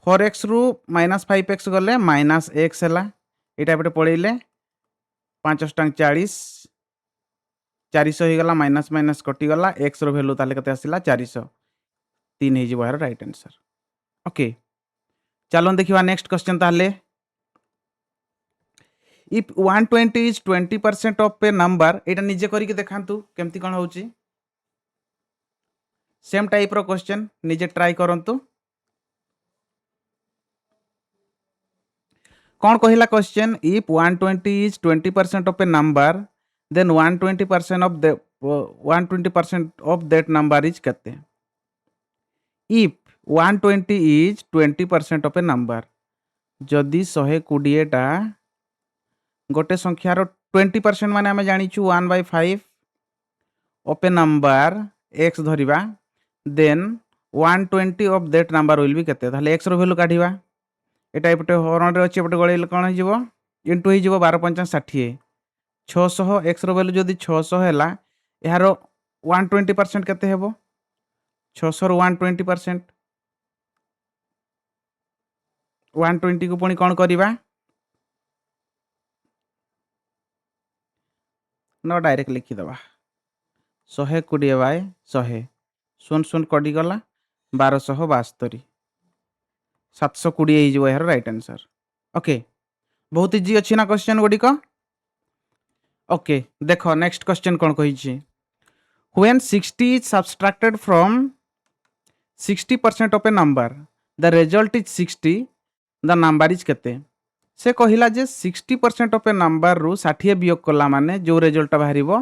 4x रु माइनस 5x गले माइनस x हला एटा पटे पळेले 5 40 400 हो गला माइनस माइनस कटि गला x रो वैल्यू ताले कते आसिला 400 3 हे जीवो यार राइट आंसर ओके चलो देखिवा नेक्स्ट क्वेश्चन ताले if 120 is 20% of a number एटा निजे करी के देखांतु केमती कोन होउची सेम टाइप रो क्वेश्चन निजे ट्राई करंतु कौन कहिला question if 120 is 20% of a number then 120% of that number is kete if 120 is 20% of a number जदि 120 टा गोटे संख्यार 20% माने आमे जानिछु 1/5 of a number x धरिबा then 120 of that number will be kete ताले x रो वैल्यू काढिबा एटा एपटे हरण रे अछि एपटे गळेल कोन हो जिवो इनटू हो जिवो 12 5 60 600 x रो वैल्यू जदि 600 हैला यार 120% केते हेबो 600 रो 120% 120 को पुणी कोन करिबा न डायरेक्ट लिखि दबा 120 बाय 100 सुन सुन कडी गला 1272 720 ही जिवो यार राइट आंसर ओके बहुत इजी अछि ना क्वेश्चन गुडी को ओके देखो नेक्स्ट क्वेश्चन कौन कही when 60 is subtracted from 60% of a number the result is 60 the number is केते से कहिला जे 60% of a number रु 60 वियोग कला माने जो रिजल्ट बाहरिबो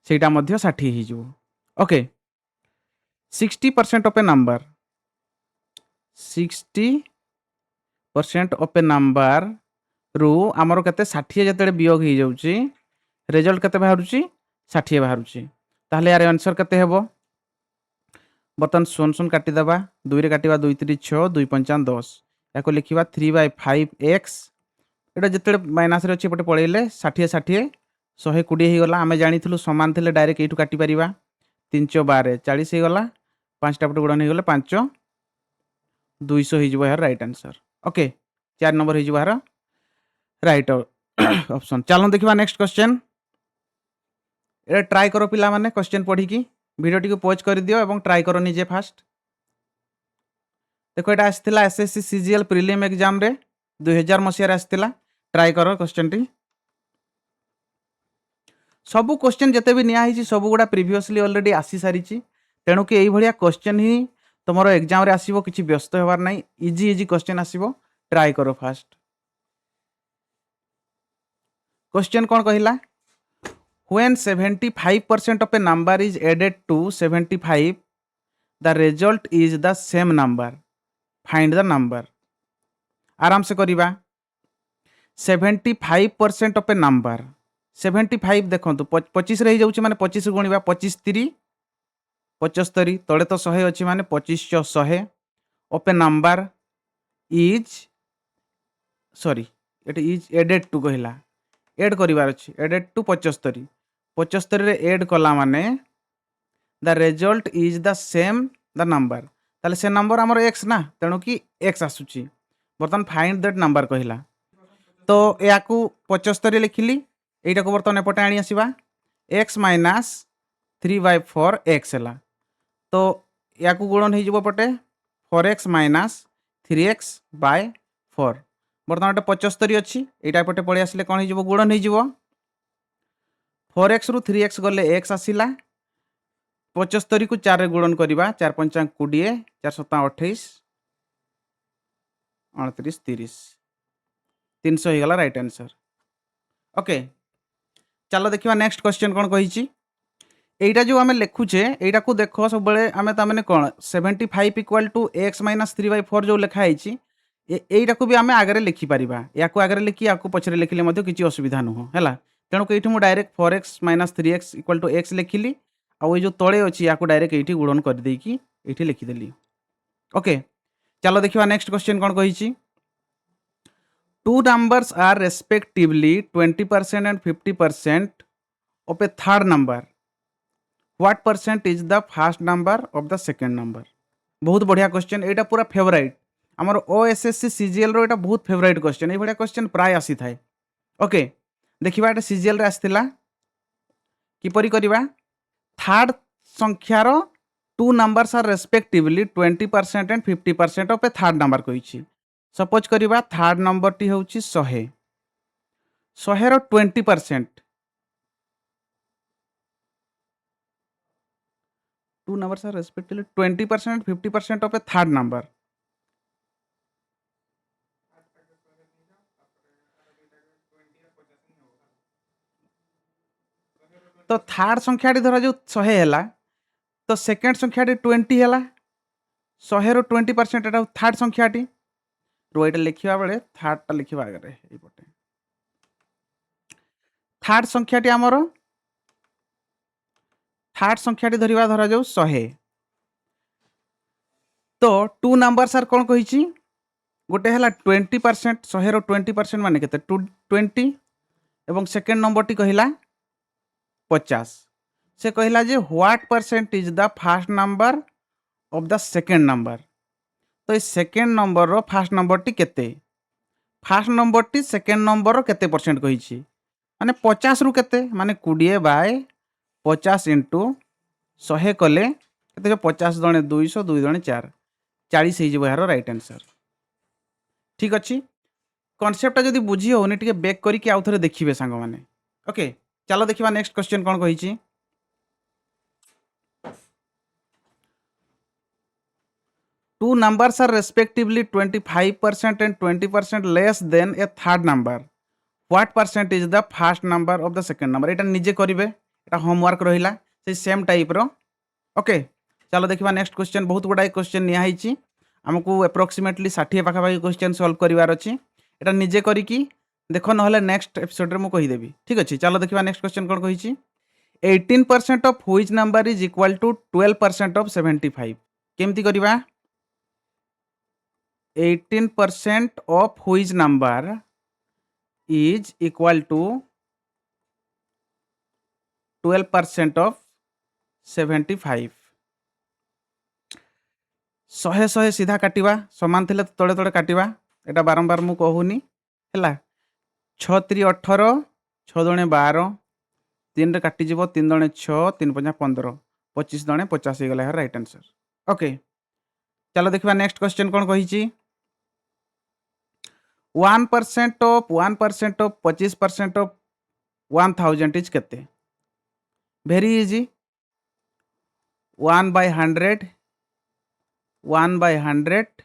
सेटा मध्ये 60 ही जो okay 60% of a number 60% of a number रु हमरो केते 60 जते वियोग ही जाउची रिजल्ट केते बाहरुची 60 बाहरुची ताहले यार आंसर केते हेबो बर्तन सुन सुन काटी दबा 2 रे काटिबा 2 3 6 2 5 10 याको लिखिबा 3/5x एटा जते माइनस रे अछि पटे पळेले 60 60 120 ही गला हमें जानिथिलु समान थिले डायरेक्ट एटु काटी परिबा 3 12 40 ही गला 5 टा पटे गुणन ही गले 5 200 ही जिवो यार राइट आंसर ओके 4 नंबर ही जिवो यार राइट ऑप्शन चलो देखिबा नेक्स्ट क्वेश्चन ए ट्राई करो पिला माने क्वेश्चन पढ़ी की वीडियो टी को पॉज कर दियो एवं ट्राई करो निजे फास्ट देखो एटा आस्थिला एसएससी सीजीएल प्रीलिम एग्जाम रे 2000 मसिया रे आस्थिला ट्राई करो क्वेश्चन टी सब क्वेश्चन जते भी निया हिची सब गुडा प्रीवियसली ऑलरेडी आसी सारिची तेणु कि एई भलिया क्वेश्चन ही तमरो एग्जाम रे आसीबो किछि व्यस्त हेबार नै इजी इजी क्वेश्चन आसीबो ट्राई करो फास्ट क्वेश्चन कोन कहिला when 75% of a number is added to 75 the result is the same number find the number आराम से करिबा 75% of a number 75 देखंतु 25 रे जाउची माने 25 गुणिबा 25 3 75 तळे तो 100 अछि माने 25 100 of a number is sorry it is added to कहिला एड करिवार अछि एडेड टू 75 75 रे एड कला माने the result is the same the number ताले से नंबर हमर x ना तेणु कि x आसुची बर्तन फाइंड दैट नंबर कहिला तो याकू 75 लिखिली एटा को बर्तन एपटे आनी आसीबा x - 3/4 x हला तो याकू गुणन हे जिवो पटे 4x - 3x / 4 बर्तमान 75 अच्छी एटा पटे पड़े आसिले कौन हो गुणन हो 4x रु 3x गले x आसिला 75 को 4 रे गुणन करबा 4 5 20 4 7 28 29 30 300 हो गला राइट आंसर ओके चलो देखिबा नेक्स्ट क्वेश्चन कोन कहिची एटा जो हमें लिखुचे एटा को देखो सब बेले हमें ता माने कोन 75 = x - 3/4 जो लिखा आइची এইটা भी आम आगे लिखिपर या आगे लिखी या पचर लिखिले किसी असुविधा नुह है। तेणुक ये मुझे डायरेक्ट 4x - 3x = x लिखिली आउ जो तले अच्छी या डायरेक्ट ये गुणन करदेकी ये लिखिदेली। ओके चलो देखा नेक्स्ट क्वेश्चन कौन कही। Two numbers are respectively 20% and 50% of a third number. What percent is the first number of the second number? बहुत बढ़िया क्वेश्चन, एटा पूरा फेवराइट आमर ओएसएससी सीजीएल रो एटा बहुत फेवराइट क्वेश्चन। ये बढ़िया क्वेश्चन प्राय आसी थाए। ओके देखिबा एटा सीजीएल रे आस्थिला किपरि करिबा। थर्ड संख्यार two numbers are respectively 20% and 50% of a third number कहिछि। सपोज करिबा थर्ड नंबर टी होउछि 100 रो 20%। Two numbers are respectively 20% and 50% of a third number. तो थर्ड संख्याटी धरा जो 100 है तो सेकेंड संख्याटी 20 है 100 रो 20% एटा थर्ड संख्याटी रो एटा लिखिबा बेले थर्डटा लिखिबा आगे एई पटे थर्ड संख्याटी हमर थर्ड संख्याटी धरिबा धरा जो 100 तो टू नंबर्स आर कौन कही गोटे है 20% 100 रो 20% माने केते 20 एवं सेकेंड नंबर टी कहला 50 से कहला जे what percent is the first number of the second number. तो ये सेकेंड नंबर रो फर्स्ट नंबर टी केते फर्स्ट नंबर टी सेकेंड नंबर रो केते परसेंट कही माने 50 रु केते माने 20/50 इंटू 100 कले केते 50 दणे 200 2 दणे 4 40 हो जब यार राइट आंसर। ठीक अच्छे कॉन्सेप्ट जदि बुझी होनी टे बैक करके आउ थे देखिए सांग मैंने। ओके चलो देखा नेक्स्ट क्वेश्चन कौन कही। Two numbers are respectively 25% and 20% less than a third number. What percent is the first number of the second number. यहाँ निजे करेंगे यहाँ होमवर्क रहा से सेम टाइप रो। ओके चलो देखा नेक्स्ट क्वेश्चन बहुत गुड़ाए क्वेश्चन निहाई आमको एप्रोक्सीमेटली 60 पाखापाखि क्वेश्चन सॉल्व करार अच्छी यहाँ निजे करी देख ना नेक्स्ट एपिसोड रे मुझे कहीदेवी। ठीक अच्छे चलो देखा नेक्स्ट क्वेश्चन कौन कही। 18% of which number is equal to 12% of 75। केमती करवा 18% of which number is equal to 12% of 75। 100 सीधा काटिबा समान थे तड़े तड़े काटिबा एटा बारंबार मु कहूनी है 6 × 3 = 18 6 × 2 = 12 3 रे काटिज 3 × 2 = 6 3 × 5 = 15 25 × 2 = 50 हो गला राइट आंसर। ओके चलो देखा नेक्स्ट क्वेश्चन कौन कही। 1% ऑफ 25% ऑफ 1000 इज केते। वेरी इजी 1/100 1/100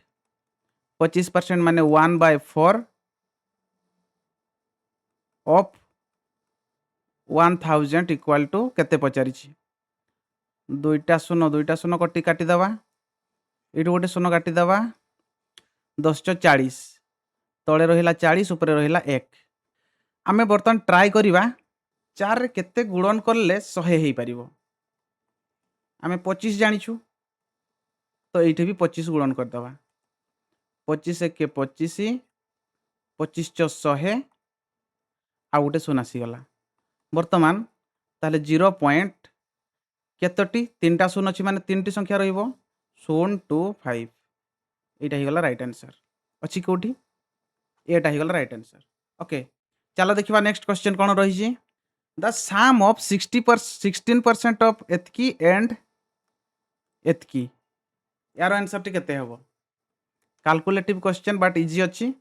25% माने 1/4 ऑफ 1000 इक्वल टू केते पचारि दुईटा शून्य कटी काटिदेवा ये गोटे शून्य काटिदेवा 10 × 40 तले रहा 40 उपरे रहा 1 आमे बर्तमान ट्राई करिबा 4 रे केते गुणन करले 100 हो पार आमे 25 जानिछु तो ये भी 25 गुणन करदे 25 × 1 = 25 25 × 100 आ गोटे शून्य आसीगला बर्तमान ताले 0 पॉइंट केतोटी 3टा शून्य अच्छी माने 3टी संख्या रहिबो 025 एटा हिगला राइट आंसर अच्छी कोठी एटा हिगला राइट आंसर। ओके चलो देखिबा नेक्स्ट क्वेश्चन कोन रही। द सम ऑफ 16% ऑफ एतकी एंड एतकी यार आंसर टी केते हबो। कैलकुलेटिव क्वेश्चन बट इजी अच्छी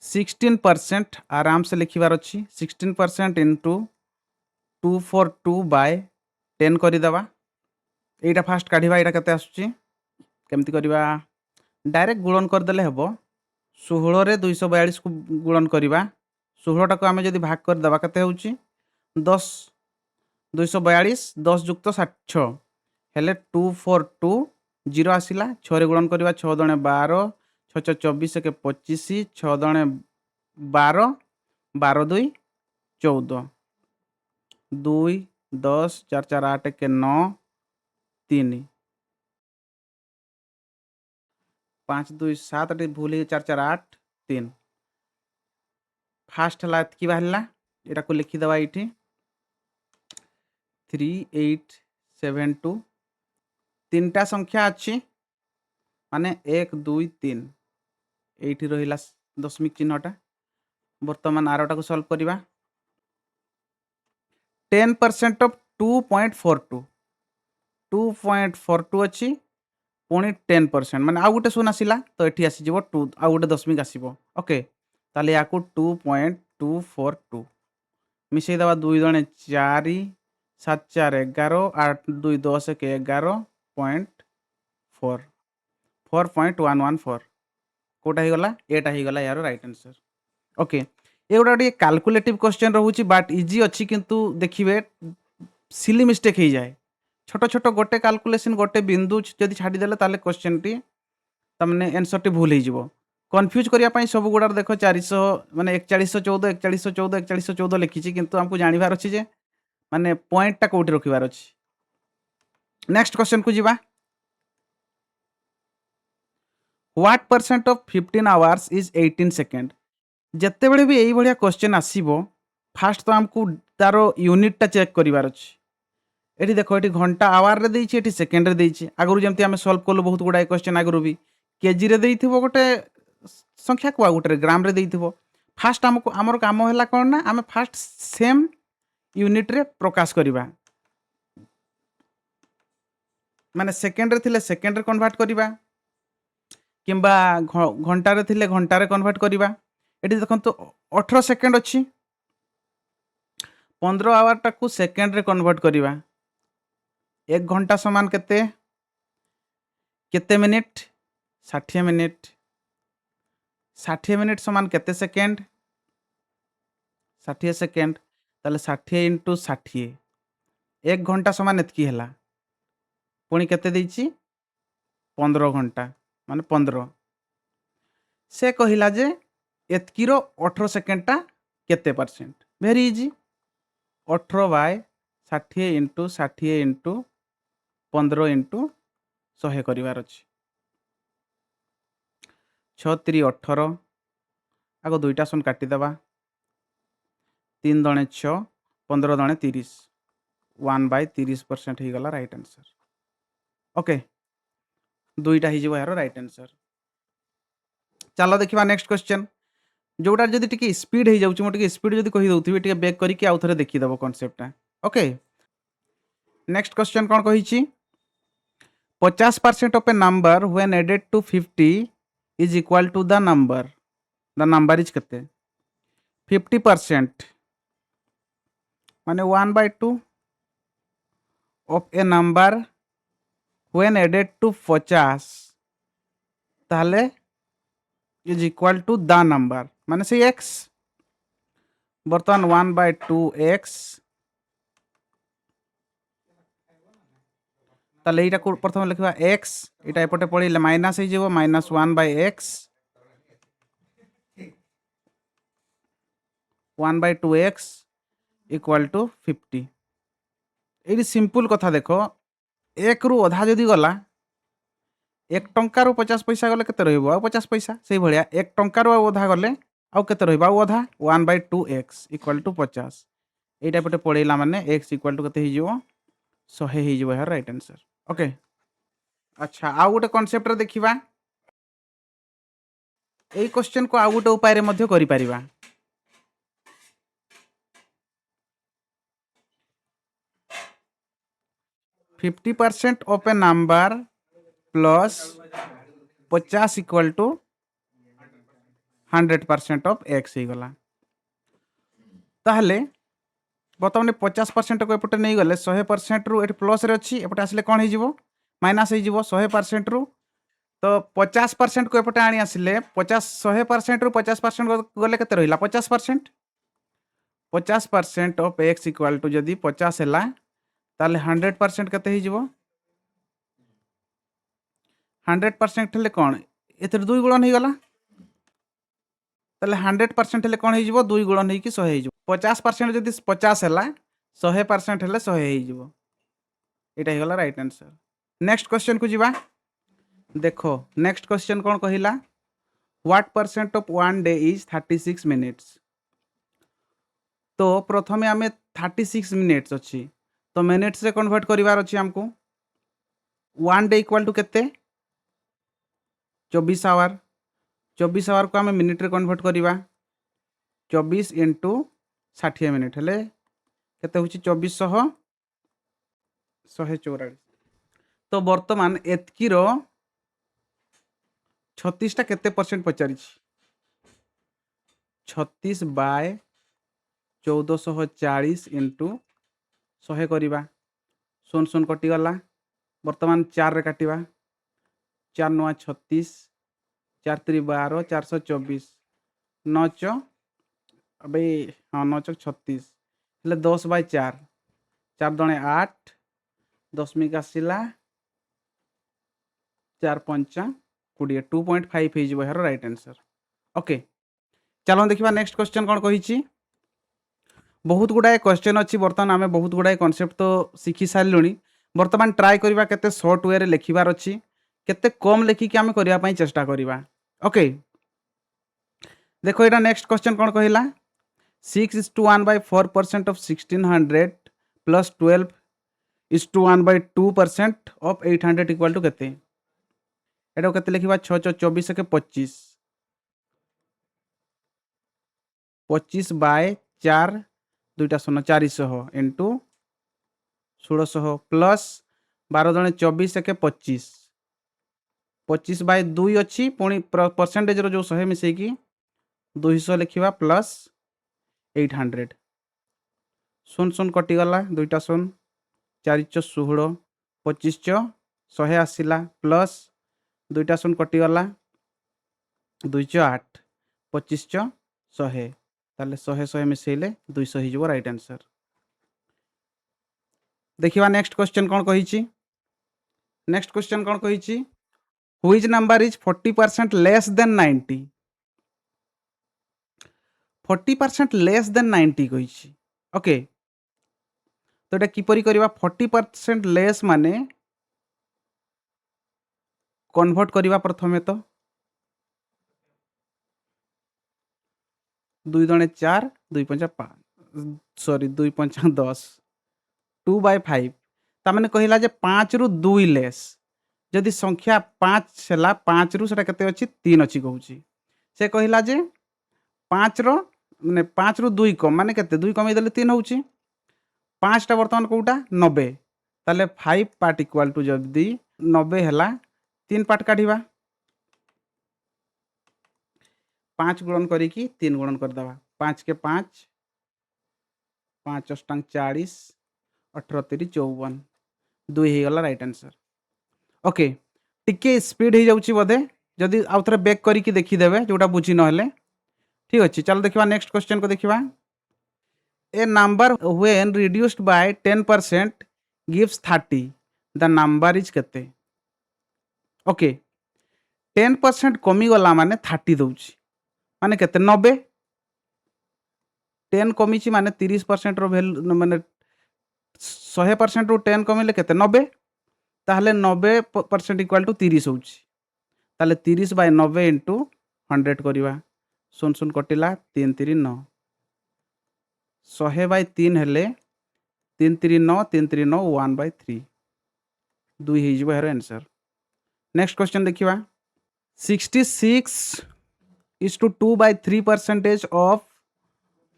16% आराम से लिखिबार अच्छी 16% इंटू 242/10 करदेवा यहीटा फास्ट काढ़ा यहाँ केते आसुची केमती करवा डायरेक्ट गुणन करदेले हेबो 16 रे 242 को गुणन करवा 16 टाको आमे जदि भाग करदेवा केते होउची 10 242 10 + 6 हेले 242 जीरो आसला 6 रे गुणन करवा 6 दुणे 12 6 6 24 के 25 6 दुणे 12 12 2 14 2 10 4 4 8 के 9 3 5 2 7 टे भूल 4 4 8 3 फास्ट है कि बाहर एटा को लिखिदेवा ये 3 8 7 2 तीनटा संख्या अच्छी माने 1 2 3 ये रहा दशमिक चिन्हटा बर्तमान आरटा को सॉल्व करवा 10% ऑफ 2.42 2.42 अच्छी पुणी 10% माने आउ गोटे शून आसला तो ये आसीज 2 आउ गोटे दशमिक आसो ओके ताले या 2.242 मिसई दवा 2 जणे 4 7 4 11 8 2 10 के 11.4 4.114 कोटा ही गला एटा ही गला यार राइट आंसर ओके ये गोटा गोटे कैलकुलेटिव क्वेश्चन रोचे बट इजी अच्छी किंतु देखिए सिली मिस्टेक हो जाए छोट छोट गोटे कैलकुलेशन गोटे बिंदु जदि छाड़ीदेले ताले क्वेश्चन टी तमने आंसर टी भूल हो कन्फ्यूज करने सब गुड़ा देख 400 माने 4114 4114 4114 लिखी किंतु हमको जानवर अच्छी जे माने पॉइंटटा कौटी रखिबार अच्छी नेक्स्ट क्वेश्चन को जीवा what percent of 15 hours is 18 second जिते बड़े भी यही भाया क्वेश्चन आसीबो फास्ट तो हमको तार यूनिटा चेक करिवार अच्छी ये देख ये घंटा आवर रे देइछि एठी सेकेंड रे देइछि आगरु जेमति हमें सॉल्व करलो बहुत गुडा क्वेश्चन आगरु भी केजी रे देइथिबो गोटे संख्या को गोटे ग्राम रे देइथिबो फास्ट हमको हमर काम होला कोन ना हमें फास्ट सेम यूनिट रे प्रकाश करिबा माने सेकेंड रे थिले सेकेंड रे कन्वर्ट करिबा किंबा घंटा रे थिले घंटा रे कन्वर्ट करिबा एठी देखंतु 18 सेकेंड अछि 15 आवर टाकू सेकेंड रे कन्वर्ट करिबा 1 घंटा समान केते केते मिनिट 60 मिनिट 60 मिनिट समान केते सेकेंड 60 सेकेंड ताले 60 इंटू 60 1 घंटा समान एतकी हैला पुणी केते देइछि 15 घंटा माने 15 से कहिला जे एतकी रो 18 सेकेंडटा केते percent very easy 18 by 60 into 60 into 15 into 100 करिवार अछि 6 3 18 आगो दुईटा सुन काटी देबा 3 दणे 6 15 दणे 30 1 बाय 30% ही गला राइट आंसर ओके दुईटा ही जीवो यार राइट आंसर चलो देखिबा नेक्स्ट क्वेश्चन जोटा जदि टिके स्पीड हो जाउछि मो टिके स्पीड जदि कहि दउथिबे टिके बैक करिके आउ थरे देखि देबो कांसेप्टटा ओके नेक्स्ट क्वेश्चन कोन कहिछि 50% of a number when added to 50 is equal to the number is कते 50% माने 1/2 of a number when added to 50 ताले is equal to the number माने से x बर्तमान 1/2x ताले एटा को प्रथम लिखबा x एटा एपटे पड़िले माइनस हो जेबो -1/x 1/2x इक्वल टू 50 ये सिंपल कथा देखो 1 रु अधा जदि गला 1 टंका रु 50 पैसा गले केते रहइबो आ 50 पैसा सेही भलिया 1 टंका रु अधा गले आउ केते रहइबो आ अधा 1/2x इक्वल टू 50 एटा पटे पड़ेला माने x इक्वल टू केते ही जीवो 100 ही जीवो यार राइट आंसर ओके अच्छा आउ गोटे कांसेप्ट रे देखिबा एई क्वेश्चन को आउ गोटे उपाय रे मध्य करि परिबा 50% of a number plus 50 equal to 100% of x ही गला ताहले बर्तमान 50% को एपटे नहीं गले 100% रु एट प्लस रे अछि एपटे आसले कोन ही जीवो माइनस ही जीवो 100% रु तो 50% को एपटे आनी आसले 100% रु 50% गले केते रहिला 50% 50% ऑफ x इक्वल टू जदी 50 हैला ताले 100% केते ही जीवो 100% हेले कौन एथर 2 गुणन हो गला ताले 100% हेले कौन हो 2 गुणन हो 100 हो 50% जदि 50 हैला 100% हेले 100 हो एटा हो गला राइट आंसर। नेक्स्ट क्वेश्चन को जीवा देखो नेक्स्ट क्वेश्चन कौन कहिला what percent of 1 day is 36 minutes. तो प्रथमे आमे 36 मिनिट्स अच्छी तो मिनिट्स रे कन्वर्ट करिवार अच्छी हमको 1 डे इक्वल टू केते 24 आवर 24 आवर को आमे मिनिट रे कन्वर्ट करिवा 24 इंटू 60 मिनिट हेले केते होची 2400 144। तो वर्तमान एतकी रो 36 टा केते परसेंट पचारि 36 बाय 1440 इंटू 100 करिवा 0 कटि गला वर्तमान 4 रे काटिवा 4 9 36 4 3 12 424 9 चौ अबे हाँ 9 चौ 36 हेले 10 बाय 4 4 दणे 8 दशमिक आसिला 4 पंचा 20 2.5 हो जिवो यार राइट आंसर। ओके चलो देखिबा नेक्स्ट क्वेश्चन कोन कहिछि बहुत गुड़ाए क्वेश्चन अच्छी बर्तमान आम बहुत गुड़ाए कनसेप्ट तो शिखी सारे बर्तमान ट्राए करवा केते शॉर्ट वे रे लिखिबार अच्छी केते कम लिखिकी आम करने चेष्टा करवा। ओके देखो यहाँ नेक्स्ट क्वेश्चन कौन कहला 6:1/4% of 1600 plus 12:1/2% of 800 equal to केते एटा केते लिखिबा 6 24 के 25 25 बाय 4 दुईटा 0 400 इंटू 1600 प्लस 12 जने 24 के 25 25 बाय 2 अच्छी पुणी परसेंटेज रो जो 100 मिसेकी 200 लिखिबा प्लस 800 0 कटिगला दुईटा 0 4 16 25 100 आसला प्लस दुईटा 0 कटिगला 2 8 25 100 ताले 100 मिसेले 200 हो राइट आंसर। देखिबा नेक्स्ट क्वेश्चन कौन कहिछि नेक्स्ट क्वेश्चन कौन कहिछि which number is 40% less than 90 40% less than 90 कहिछि। ओके तो एटा किपरि करबा 40% लेस माने कन्वर्ट करबा प्रथमे तो 2 दणे 4 2 पंचा 5 सॉरी 2 पंचा 10 2/5 तामने कहिला जे 5 रु 2 लेस जदि संख्या 5 हैला 5 रु सेटा केते अछि 3 अछि कहूची से कहिला जे 5 रो माने 5 रु 2 कम माने केते 2 कमै देले 3 होउची 5 टा वर्तमान कोउटा 90 ताले 5 पार्ट इक्वल टू जदी 90 हैला 3 पार्ट काढिबा 5 गुणन करी की 3 गुणन कर दवा 5 के 5 5 अष्टांग 40 18 3 54 2 ही गला राइट आंसर। ओके टिके स्पीड हो जाउची बोधे जदी आउ थरे बैक करी की देखि देबे जोटा बुझी न हेले ठीक अछि। चल देखिबा नेक्स्ट क्वेश्चन को देखिबा a number when reduced by 10% gives 30 the number is केते। ओके 10% कमी गला माने 30 दउची माने केते 90 10 कमी ची माने 30% रो वैल्यू माने 100% रो 10 कमिले केते 90 ताहले 90% इक्वल टू 30 होउची ताहले 30 बाय 90 इंटू 100 करिवा 0 कटिला 3 3 9 100 बाय 3 हेले 3 3 9 3 3 9 1/3 2 ही जिवो हेर आंसर। नेक्स्ट क्वेश्चन देखिबा 66:2/3% of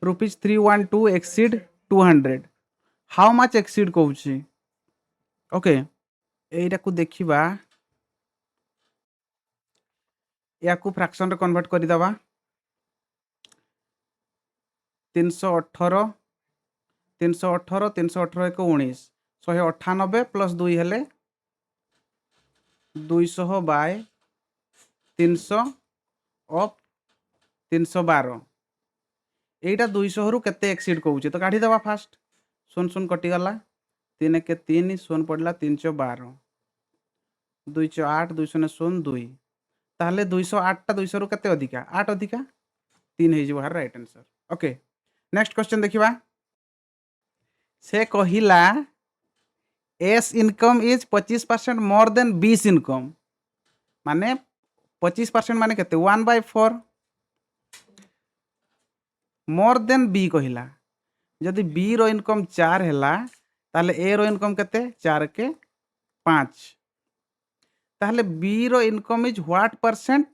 rupees 312 exceed 200 how much exceed कहूची। Okay एटा को देखिबा या को फ्रैक्शन रे कन्वर्ट करि दबा 318 318 318 को 19 198 प्लस 2 हेले 200 बाय 300 ऑफ 312 एटा 200 रु केते एक्सीड कहूचे तो काढी दबा फास्ट 0 0 कटि गला 3 के 3 0 पड़ला 312 208 202 ताहले 208 टा 200 रु केते अधिका 8 अधिका 3 हे जिवो हर right answer. Okay next question देखिबा से कहिला A's income is 25% more than B's income माने 25% माने केते 1/4 मोर देन बी कहिला जदि बी रो इनकम 4 हैला ताहले ए रो इनकम केते 4 के 5 ताहले बी रो income is what percent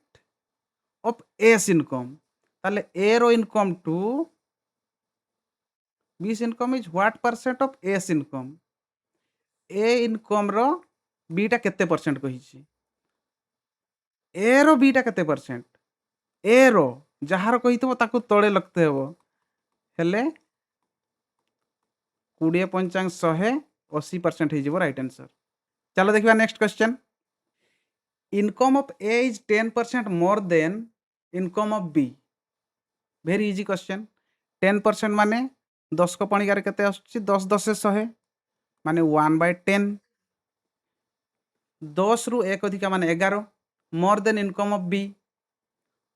of S income ताहले ए रो income to B's income is what percent of S income A income रो बीटा केते परसेंट कहिछि ए रो बीटा केते परसेंट ए रो जहार कहितबो ताकू तळे लगते हेबो हेले 20 पंचांग 100 80% हे जिवो राइट आंसर। चलो देखिबा next question income of A is 10% more than income of be very easy question 10% माने 10 को पणिकार केते आछी 10 10 से 100 माने 1/10 10 रु 1 अधिका माने 11 more than income of B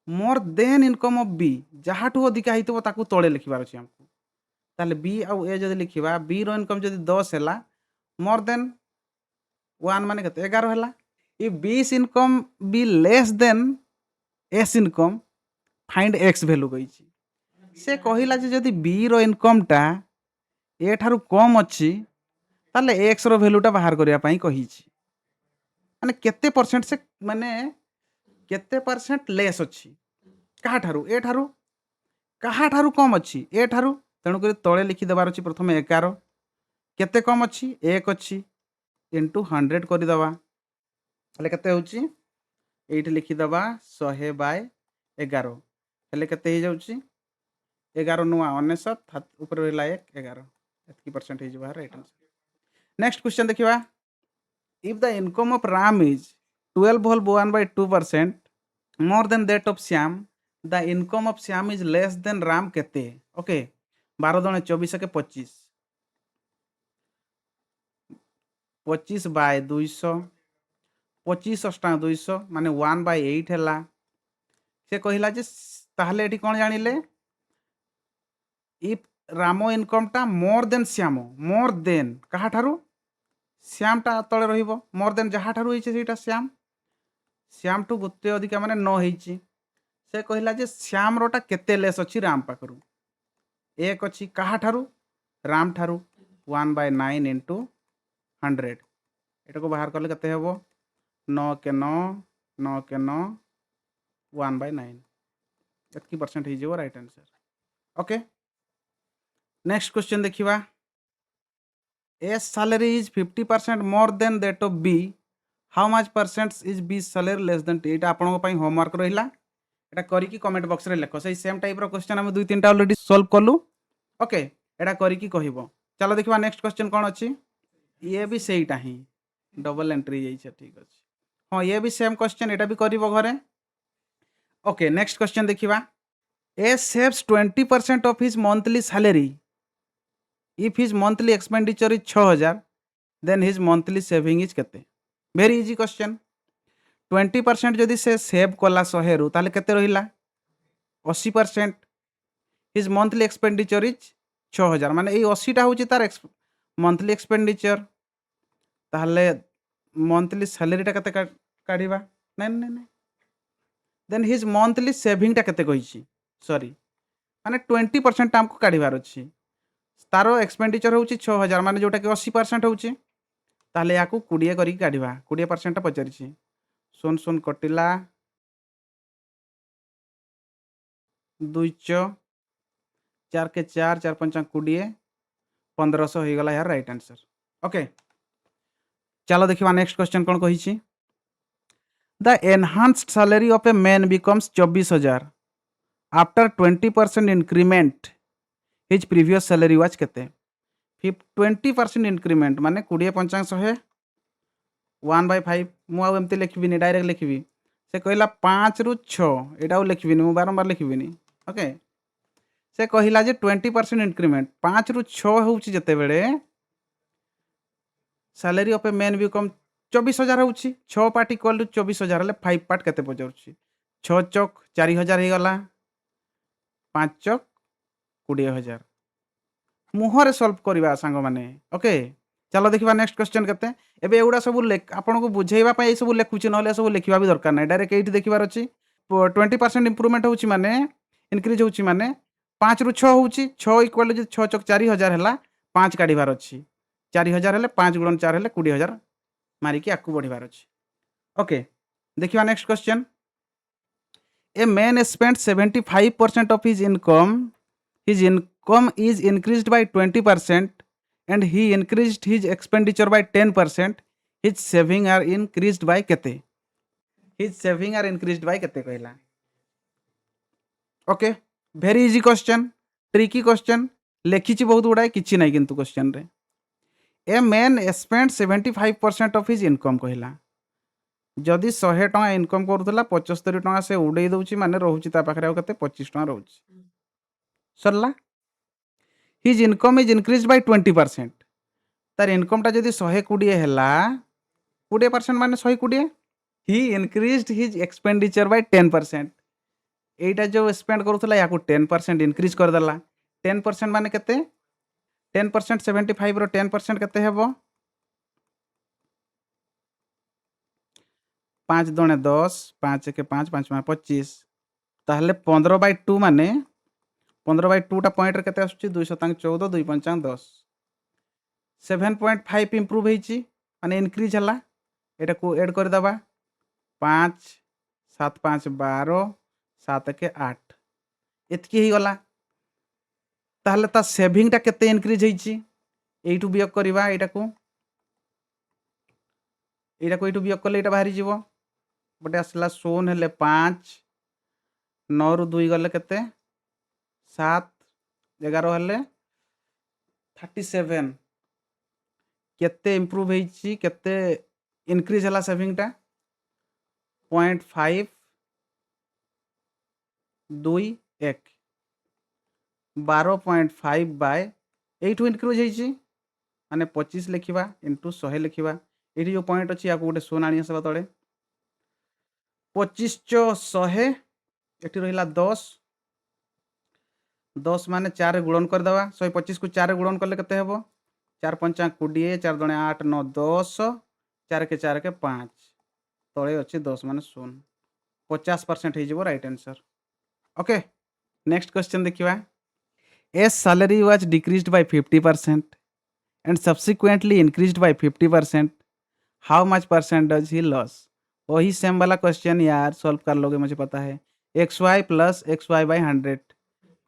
more than income of B जहाठू अधिका हितबो ताकू तळे लिखिबार अछि हमकु ताले बी आउ ए जदि लिखिबा बी रो इनकम जदि 10 हैला मोर देन 1 माने केते 11 हैला if B's income be less than A's income find X value कहिछि से कहिला जे जदि बी रो इनकम टा ए ठारू कम अछि ताले एक्स रो वैल्यूटा बाहर करिया पई कहिछि माने केते परसेंट से माने केते परसेंट लेस अछि कहा ठारू ए ठारू कहा ठारू कम अछि ए ठारू तेणु करी तळे लिखि देबार अछि प्रथमे 11 केते कम अछि 1 अछि इनटू 100 करि दबा हेले केते होछि एठी लिखि दबा 100/11 हेले केते हे जाउछि 11 नुआ 99 ऊपर रहला 1 11 एतकी परसेंट हे जिबा राइट आंसर। नेक्स्ट क्वेश्चन देखिबा if the income of Ram is 12 whole 1/2% more than that of Shyam the income of Shyam is less than Ram केते ओके 12 दुणे 24 के 25 25/200 25 अष्टांग 200 माने 1/8 हैला से कहिला जे ताहले एठी कोन जानिले इफ रामो इनकम टा मोर देन श्यामो मोर देन कहा ठारू श्याम टा तळे रहिबो मोर देन जहा ठारू हिचे सेटा श्याम श्याम टू गुते अधिका माने 9 हिची से कहिला जे श्याम रोटा केते लेस अछि राम पाखरु एक अछि कहा ठारू राम ठारू 1/9 इनटू 100 एटा को बाहर करले केते हेबो 9 के 9 9 के 9 1/9 एतकी परसेंट हे जिवो right answer. Okay next question देखिबा A's salary is 50% more than that of B how much percent is B salary less than टी एटा आपन पई होमवर्क रहिला एटा करी की कमेंट बॉक्स रे लेखो सही सेम टाइप रो क्वेश्चन हम 2-3 टा ऑलरेडी सॉल्व करलु ओके एटा करी की कहिबो चलो देखिबा नेक्स्ट क्वेश्चन कोन अछि ये भी सेहीटा ही डबल एंट्री जाई छै ठीक अछि हां ये भी सेम क्वेश्चन एटा भी करिवो घरे ओके नेक्स्ट क्वेश्चन देखिबा A saves 20% of his monthly salary if his monthly expenditure is 6000 then his monthly saving is केते वेरी इजी क्वेश्चन 20% जदि से सेव कला 100 रु ताले केते रहिला 80% हिज मंथली एक्सपेंडिचर इज 6000 माने ए 80 टा होची तार मंथली एक्सपेंडिचर ताले मंथली सैलरी टा केते काढिबा नहीं नहीं नहीं देन हिज मंथली सेविंग टा केते कहिछि सॉरी माने 20% हमको काढिबार अछि तारो एक्सपेंडिचर होची 6000 माने जोटा कि 80% होची ताले याकू 20 करी काढिबा 20% टा पचरिछि सुन सुन कटिला 200 4 के 4 4 5 20 1500 हो गला यार राइट आंसर। ओके चलो देखिबा नेक्स्ट क्वेश्चन कोन कहिछि the enhanced salary of a man becomes 24000 after 20% increment his previous salary was केते 20% इंक्रीमेंट माने 20 पंचांग 100 1/5 मु आ एमते लिखबिनी डायरेक्ट लिखबी से कहला 5 रु 6 एटाउ लिखबिनी मु बारंबार लिखबिनी ओके से कहिला जे 20% इंक्रीमेंट 5 रु 6 होउची जते बेले salary of a man become 24,000 होउछि 6 पार्ट इक्वल टू 24,000 हेले 5 पार्ट केते पजरुछि 6 चौक 4,000 हे गला 5 चौक 20,000 मुहरे सॉल्व करबा सांग माने ओके चलो देखिबा नेक्स्ट क्वेश्चन केते एबे एउडा सब आपन को बुझेइबा पय ए सब लेखुछि नहले सब लेखिबा भी दरकार नै डायरेक्ट एठी देखिबार अछि 20% इंप्रूवमेंट होउछि माने इंक्रीज होउछि माने 5 रु 6 होउछि 6 इक्वल टू 6 चौक 4,000 हैला 5 काढिबार अछि 4,000 हेले 5 गुणन 4 हेले 20,000 मारी कि आकु बढ़िबार अछि ओके देखिबा next question A man spend 75% of his income is increased by 20% and he increased his expenditure by 10% his saving are increased by kete his saving are increased by kete कहला okay very easy question tricky question लेखिछि बहुत गुडाय किछि नै किंतु question रे a man spend 75% of his income कहला जदि 100 टका इनकम करूला 75 टका से उड़े दउछि माने रहउछि ता पाखरे कते 25 टका रहउछि सरला his income is increase by 20% तार इनकम टा जदि 120 हैला 20% माने 120 ही इंक्रीज्ड हिज एक्सपेंडिचर बाय 10% एटा जो स्पेंड करूला याकू 10% इंक्रीज कर देला 10% माने केते 10% 75 रो 10% केते हेबो 5 दुणे 10 5 के 5 5 माने 25 ताहले 15/2 माने 15/2 टा पॉइंट रे केते आसुची 214 2 5 10 7.5 इंप्रूव हेची माने इंक्रीज हला एटा को ऐड कर दबा 5 7 5 12 7 के 8 एतकी ही गला ताहले ता सेविंग टा केते इंक्रीज हेची एटू बियोग करबा एटा को एटू बियोग करले एटा बाहरी जीवो बटे आसला सोन हेले 5 9 रु 2 गले केते 7 11 हेले 37 केते इंप्रूव हेची केते इंक्रीज हला सेविंग टा 0.5 2 1 12.5 बाय 8 इंक्रीज हेची माने 25 लिखिबा इनटू 100 लिखिबा एठी जो पॉइंट अछि याको गोटे सोन आनी आसबा तळे 25 चो 100 एठी रहिला 10 10 माने 4 रे गुणन कर दबा 125 को 4 रे गुणन करले केते हेबो 4 5 20 4 दुणे 8 9 10 4 के 5 तळे अछि 10 माने 0 50% हे जिवो right answer okay next question देखिबा A's salary was decreased by 50% and subsequently increased by 50% how much percent does he lose वही सेम वाला क्वेश्चन यार सॉल्व कर लोगे मुझे पता है xy प्लस xy बाय 100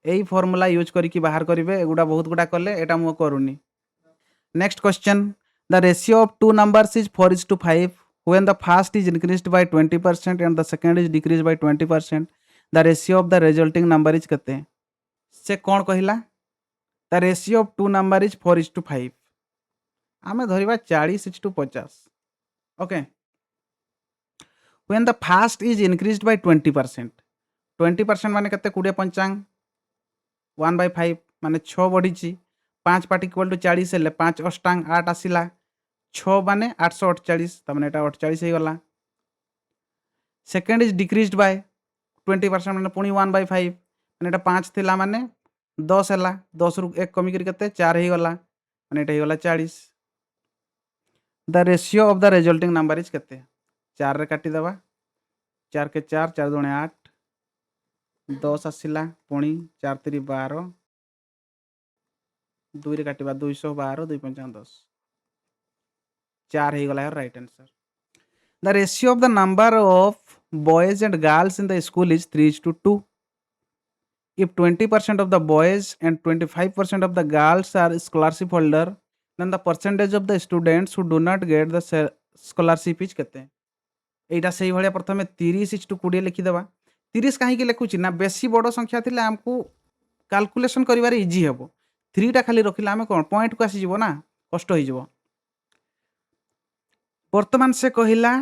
यही फॉर्मूला यूज करिकी बाहर करिवे एगुडा बहुत गुडा कले एटा मु करूनी next question the ratio of two numbers is 4:5 when the first is increased by 20% and the second is decreased by 20% the ratio of the resulting number is कते से कौन कहिला the ratio of two number is 4:5 आमे धरिबा 40:50 okay when the first is increased by 20% 20% माने कते 20 पंचांग 1/5 माने 6 बढ़ी 5 पार्ट इक्वल टू 40 हेले 5 अष्टांग 8 आसिला 6 माने 848 तमने एटा 48 हे गला सेकंड इज डिक्रीज्ड बाय 20% माने पुनी 1/5 माने एटा 5 थिला माने 10 हला 10 रु 1 कमी करी कते 4 हे गला माने एटा हे गला 40 the ratio of the resulting number is कते 4 रे काटी दबा 4 के 4 4 दुणे 8 10 आसिला पुणी 4 3 12 2 रे काटिबा 212 2 5 10 4 हे गला right answer the ratio of the number of boys and girls in the school is 3:2 if 20% of the boys and 25% of the girls are scholarship holder then the percentage of the students who do not get the scholarship is कते एटा सही भलिया प्रथमे 30:20 लिखि दबा 30 काहे के लिखुची ना बेसी बड़ संख्या थिले हमकु कैलकुलेशन करिवारे इजी हेबो 3 टा खाली रखिला हम कोन पॉइंट को आसी जिवो ना कष्ट होई जिवो वर्तमान से कहिला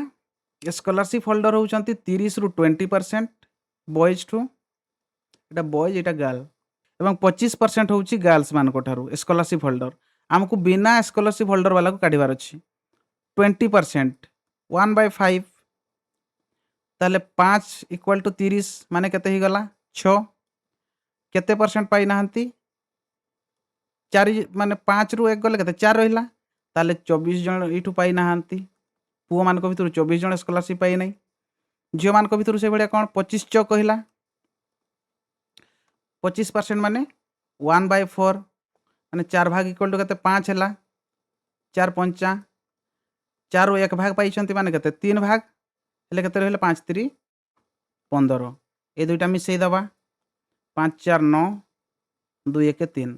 स्कॉलरशिप होल्डर होउचंती 30 रु 20% boys to Etah boys Etah girl एवं 25% होउची गर्ल्स मान को थारु स्कॉलरशिप होल्डर हमकु बिना स्कॉलरशिप होल्डर वाला को काढिबार अछि 20% 1/5 ताले 5 इक्वल टू 30 माने केते ही गला 6 केते परसेंट पाई नाहंती 4 माने 5 रु 1 गले केते 4 रहिला ताले 24 जण इठू पाई नाहंती पुओ मान को भितर 24 जण स्कॉलरशिप पाई नै झियो मान को भितर से भलिया कोन 25 चौ कहिला 25% माने 1/4 माने 4 भाग इक्वल टू केते 5 हैला 4 पंचा 4 रु 1 भाग पाई छंती माने केते 3 भाग हेले केते रहले 5 3 15 ए दुइटा मिसई दबा 5 4 9 2 1 3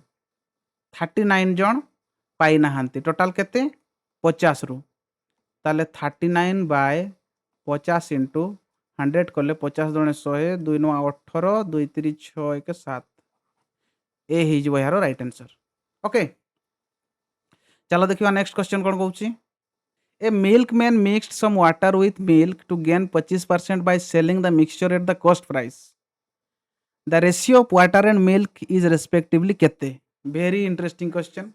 39 जन पाई नाहांती टोटाल केते 50 रु ताले 39 बाय 50 इंटू 100 कले 50 दुणे 100 2 9 18 2 3 6 1 7 ए ही जो यार राइट आंसर ओके चलो देखिए नेक्स्ट क्वेश्चन कौन कहूँ a milkman mixed some water with milk to gain 25% by selling the mixture at the cost price. The ratio of water and milk is respectively केते very interesting question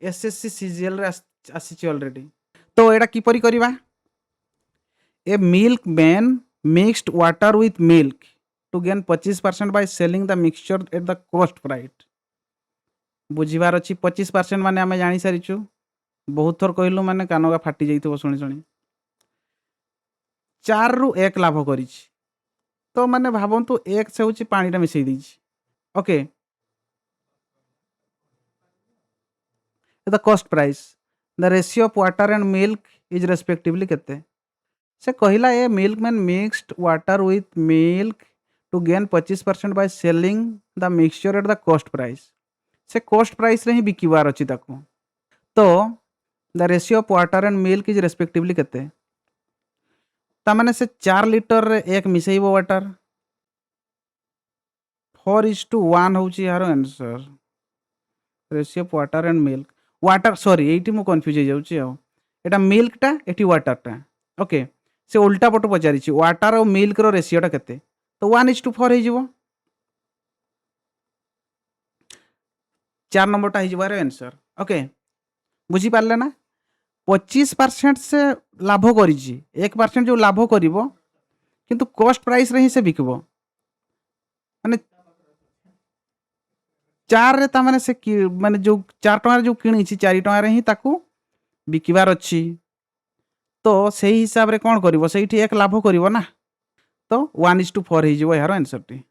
SSC CGL रे आसी already तो एटा किपरि करिवा a milkman mixed water with milk to gain 25% by selling the mixture at the cost price बुझिबार अछि 25% माने आमे जानि सारिछु बहुत थर कहलु माने कानगा फाटी जाइतो शुणी शुणी 4 रु 1 लाभ करिछि तो माने भाबंतु 1 से होछि पानीटा मिसई दिछि okay the cost price the ratio of water and milk is respectively केते से कहिला a milkman mixed water with milk to gain 25% by selling the mixture at the cost price से कॉस्ट प्राइस रे ही बिकिबार अछि ताको तो the ratio of water and milk is respectively केते ता माने से 4 लीटर रे एक मिसैबो वाटर 4:1 होची यार answer ratio of water and milk water sorry एठी मु कंफ्यूज हो जाउची आ एटा मिल्क टा एठी वाटर टा ओके से उल्टा पटो पचारि छी वाटर और मिल्क रो रेशियो टा केते तो 1:4 हे जिवो 4 नंबर टा हे जिवो आंसर ओके बुझी पारले ना 25% से लाभ करिछि 1% जो लाभ करिवो किंतु कॉस्ट प्राइस रे ही से बिकबो माने 4 रे ता माने से माने जो 4 टका जो किणी छी 4 टका रे ही ताकू बिकिबार अछि तो सही हिसाब रे कोन करिवो सेठी एक लाभ करिवो ना तो 1:4 हे जिवो यार आंसर टी